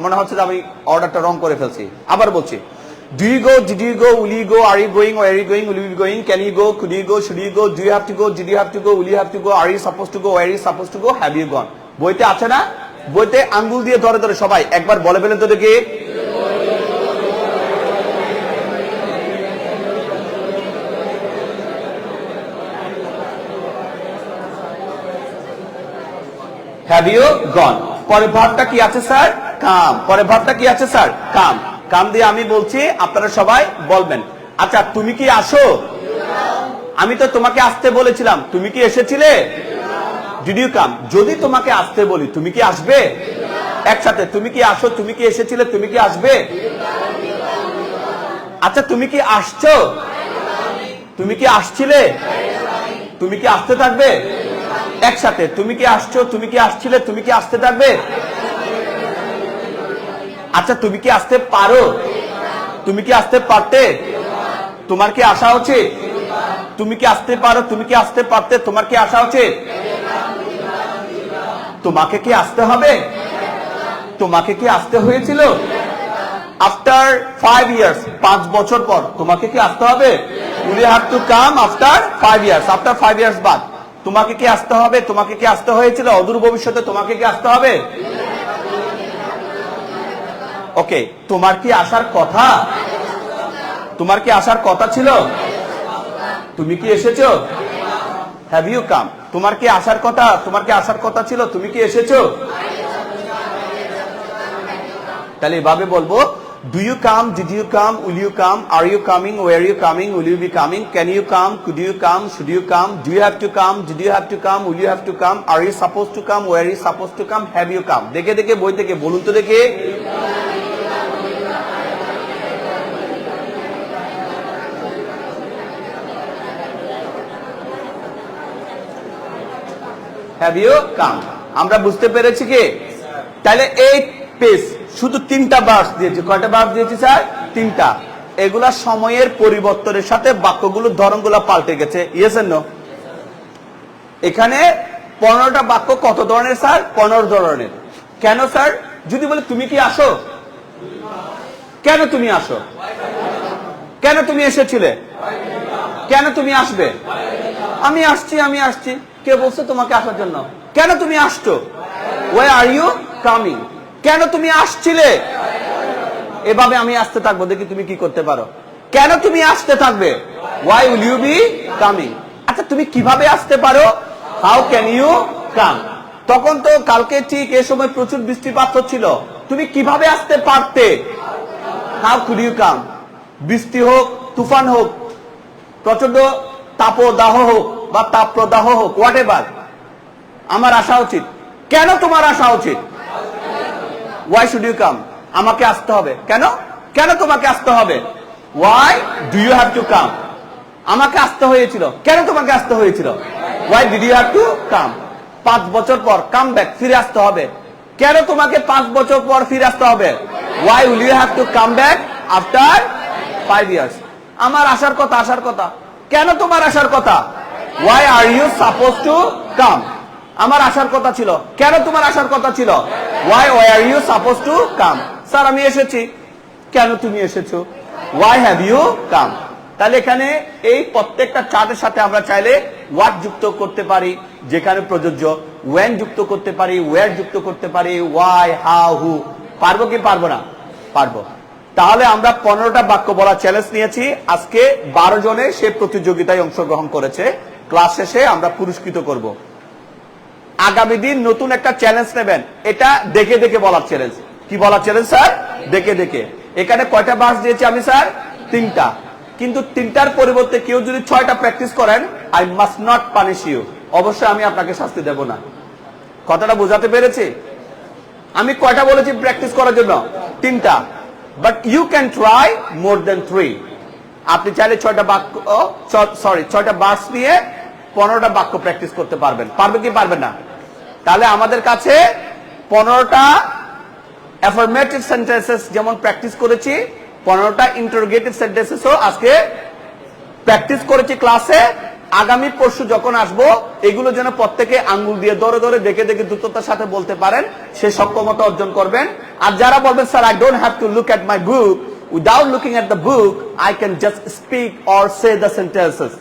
মনে হচ্ছে যে আমি অর্ডারটা রং করে ফেলছি। আবার বলছি, do you go, did you go, will you go, are you going, were you going, will you be going, can you go, could you go, should you go, do you have to go, did you have to go, will you have to go, are you suppose to go, were you suppose to go, have you gone? বইতে আছে না? বইতে আঙ্গুল দিয়ে ধরে ধরে সবাই একবার বলে ফেলেন তো দেখি। Have you gone? পরের ভাবটা কি আছে স্যার? কাম। পরের ভাবটা কি আছে স্যার? কাম। কাম দিয়ে আমি বলছি, আপনারা সবাই বলবেন। আচ্ছা, তুমি কি আসো? আমি তো তোমাকে আসতে বলেছিলাম, তুমি কি এসেছিলে? Did you come? যদি তোমাকে আসতে বলি, তুমি কি আসবে? একসাথে, তুমি কি আসো, তুমি কি এসেছিলে, তুমি কি আসবে? আচ্ছা, তুমি কি আসছো? তুমি কি আসছিলে? তুমি কি আসতে থাকবে? একসাথে, তুমি কি আসছো, তুমি কি আসছিলে, তুমি কি আসতে থাকবে? আচ্ছা, তুমি কি আসতে পারো? তুমি কি আসতে পারতে? তোমার কি আসা উচিত? তুমি কি আসতে পারো, তুমি কি আসতে পারতে, তোমার কি আসা উচিত? তোমাকে কি আসতে হবে? তোমাকে কি আসতে হয়েছিল? আফটার 5 ইয়ার্স, 5 বছর পর তোমাকে কি আসতে হবে? Will you have to come after 5 years? After 5 years বাদ তোমাকে কি আসতে হবে? তোমাকে কি আসতে হয়েছিল? অদূর ভবিষ্যতে তোমাকে কি আসতে হবে? ওকে, তোমার কি আসার কথা? তোমার কি আসার কথা ছিল? তুমি কি এসেছো? Have you come? তোমার কি আসার কথা? তোমার কি আসার কথা ছিল? তুমি কি এসেছো? তাহলে এভাবে বলবো, do you come, did you come, will you come, are you coming, were you coming, will you be coming, can you come, could you come, should you come, do you have to come, did you have to come, will you have to come, are you suppose to come, were you suppose to come, have you come? দেখে দেখে বই থেকে বলুন তো দেখে। Have you কাম? আমরা বুঝতে পেরেছি কি? তাহলে এই পেজ শুধু 3টা ভার্ব দিয়েছি। কয়টা ভার্ব দিয়েছি স্যার? 3টা। এগুলা সময়ের পরিবর্তনের সাথে বাক্যগুলোর ধরনগুলো পাল্টে গেছে। Yes and no? এখানে 15টা বাক্য কত ধরনের স্যার? 15 ধরনের। কেন স্যার? যদি বলে তুমি কি আসো? কেন তুমি আসো? কেন তুমি এসেছিলে? কেন তুমি আসবে? আমি আসছি, আমি আসছি। কে বলছো তোমাকে আসার জন্য? কেন তুমি আসছো? Why are you coming? কেন তুমি আসছিলে? এভাবে আমি আসতে থাকবো, দেখি তুমি কি করতে পারো। কেন তুমি আসতে থাকবে? Why will you be coming? আচ্ছা, তুমি কিভাবে আসতে পারো? How can you come? তখন তো কালকে ঠিক এই সময় প্রচুর বৃষ্টিপাত হচ্ছিল, তুমি কিভাবে আসতে পারতে? How could you come? বৃষ্টি হোক, তুফান হোক, প্রচন্ড তাপদাহ হোক বা তাপপ্রদাহ হোক, হোয়াট এভার, আমার আসা উচিত। কেন তোমার আসা উচিত? Why should you come? আমাকে আসতে হবে। কেন? কেন তোমাকে আসতে হবে? Why do you have to come? আমাকে আসতে হয়েছিল। কেন তোমাকে আসতে হয়েছিল? Why did you have to come? 5 বছর পর কাম ব্যাক, ফিরে আসতে হবে। কেন তোমাকে 5 বছর পর ফিরে আসতে হবে? Why will you have to come back after 5 years? আমার আসার কথা, আসার কথা। কেন তোমার আসার কথা? Why are you suppose to come? আমার আসার কথা ছিল। কেন তোমার আসার কথা ছিল? Why are you suppose to come? Sir আমি এসেছি। কেন তুমি এসেছো? Why have you come? তাহলে এখানে এই প্রত্যেকটা চার্টের সাথে আমরা চাইলে হোয়াট যুক্ত করতে পারি যেখানে প্রযোজ্য, ওয়েন যুক্ত করতে পারি, ওয়ার যুক্ত করতে পারি, ওয়াই, হাউ, হু। পারবো কি পারবো না? পারবো। তাহলে আমরা 15টা বাক্য বলা চ্যালেঞ্জ নিয়েছি। আজকে 12 জনে সে প্রতিযোগিতায় অংশগ্রহণ করেছে। ক্লাস শেষে আমরা পুরস্কৃত করব। আগামী দিন নতুন একটা চ্যালেঞ্জ নেবেন, এটা দেখে দেখে বলার চ্যালেঞ্জ। কি বলার চ্যালেঞ্জ স্যার? দেখে দেখে। এখানে কয়টা বাস দিয়েছি আমি স্যার? 3টা। কিন্তু 3টার পরিবর্তে কেউ যদি 6টা প্র্যাকটিস করেন, I must not punish you. অবশ্যই আমি আপনাকে শাস্তি দেব না। কথাটা বোঝাতে পেরেছি? আমি কয়টা বলেছি প্র্যাকটিস করার জন্য? 3টা। বাট ইউ ক্যান ট্রাই মোর দেন 3। আপনি চাইলে 6টা বাক্য, সরি 6টা বাস নিয়ে 15টা বাক্য প্র্যাকটিস করতে পারবেন। পারবে কি পারবেন না? তাহলে আমাদের কাছে 15টা অ্যাফার্মেটিভ সেন্টেন্সেস যেমন প্র্যাকটিস করেছি, 15টা ইন্টারোগেটিভ সেন্টেন্সেসও আজকে প্র্যাকটিস করেছি ক্লাসে। আগামী পরশু যখন আসবো, এগুলো যেন প্রত্যেকে আঙ্গুল দিয়ে ধরে ধরে দেখে দেখে দ্রুততার সাথে বলতে পারেন, সে সক্ষমতা অর্জন করবেন। আর যারা বলবেন sir I don't have to look at my book, without looking at the book I can just speak or say the sentences,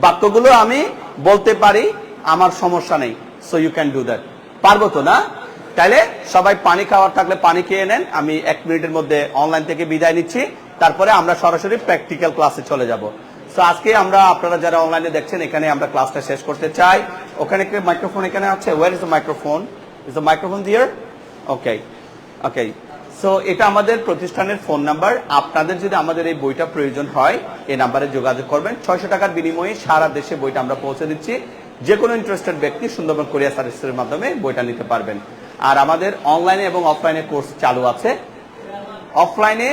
বাক্যগুলো আমি বলতে পারি, আমার সমস্যা নেই। So you can do that. পারবো তো না? তাইলে সবাই পানি খাওয়ার থাকলে পানি খেয়ে নেন। আমি 1 মিনিটের মধ্যে অনলাইন থেকে বিদায় নিচ্ছি, তারপরে আমরা সরাসরি প্র্যাকটিক্যাল ক্লাসে চলে যাব। সো আজকে আমরা, আপনারা যারা অনলাইনে দেখছেন, এখানে আমরা ক্লাসটা শেষ করতে চাই। ওখানে কি মাইক্রোফোন এখানে আছে? Where is the microphone? Is the microphone দিয়ার? ওকে ওকে। সো এটা আমাদের প্রতিষ্ঠানের ফোন নাম্বার। আপনাদের যদি আমাদের এই বইটা প্রয়োজন হয়, এই নাম্বারে যোগাযোগ করবেন। 600 টাকার বিনিময়ে সারা দেশে বইটা আমরা পৌঁছে দিচ্ছি। যে কোনো ইন্টারেস্টেড ব্যক্তি সুন্দরবন কোরিয়ার সার্ভিসের মাধ্যমে বইটা নিতে পারবেন। আর আমাদের অনলাইনে এবং অফলাইনে কোর্স চালু আছে। অফলাইনে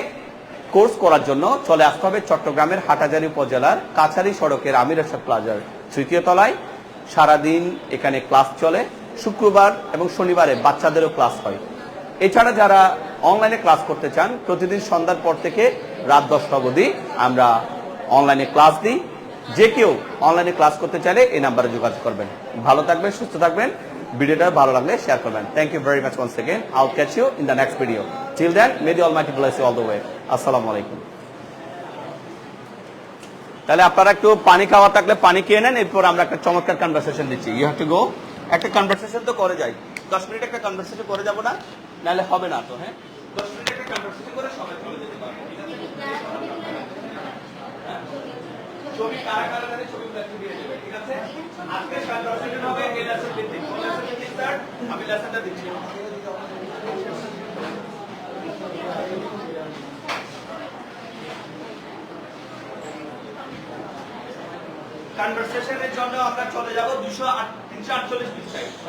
কোর্স করার জন্য চলে আসতে হবে চট্টগ্রামের হাটহাজারী উপজেলার কাছারি সড়কের আমির আরশাদ প্লাজার 3য় তলায়। সারাদিন এখানে ক্লাস চলে। শুক্রবার এবং শনিবারে বাচ্চাদেরও ক্লাস হয়। এছাড়া যারা অনলাইনে ক্লাস করতে চান, প্রতিদিন সন্ধ্যার পর থেকে রাত 10টা অবধি আমরা অনলাইনে ক্লাস দিই। যে কেউ অনলাইনে ক্লাস করতে চাইলে এই নাম্বারে যোগাযোগ করবেন। ভালো থাকবেন, সুস্থ থাকবেন। ভিডিওটা ভালো লাগলে শেয়ার করবেন। Thank you very much once again. I'll catch you in the next video. Till then, may the Almighty bless you all the way. আসসালামু আলাইকুম। তাহলে আপনারা একটু পানি খাওয়া থাকলে পানি খেয়ে নেন, এরপর আমরা একটা চমৎকার কনভারসেশন দিচ্ছি। You have to go. একটা কনভারসেশন তো করে যাই। 10 মিনিট একটা কনভারসেশন করে যাব না? নাহলে হবে না তো। হ্যাঁ, 10 মিনিট একটা কনভারসেশন করে সবাই চলে যেতে পারবে। ঠিক আছে? ছবি কারা কারা জানে, ছবিগুলো একটু দিয়ে দেবে। ঠিক আছে? আজকে কনভারসেশন হবে এই লেসন ভিত্তিক। কোন লেসন ভিত্তিক স্যার? আমি লেসনটা দিচ্ছি। কনভারসেশনের জন্য আমরা চলে যাব 348 পৃষ্ঠায়।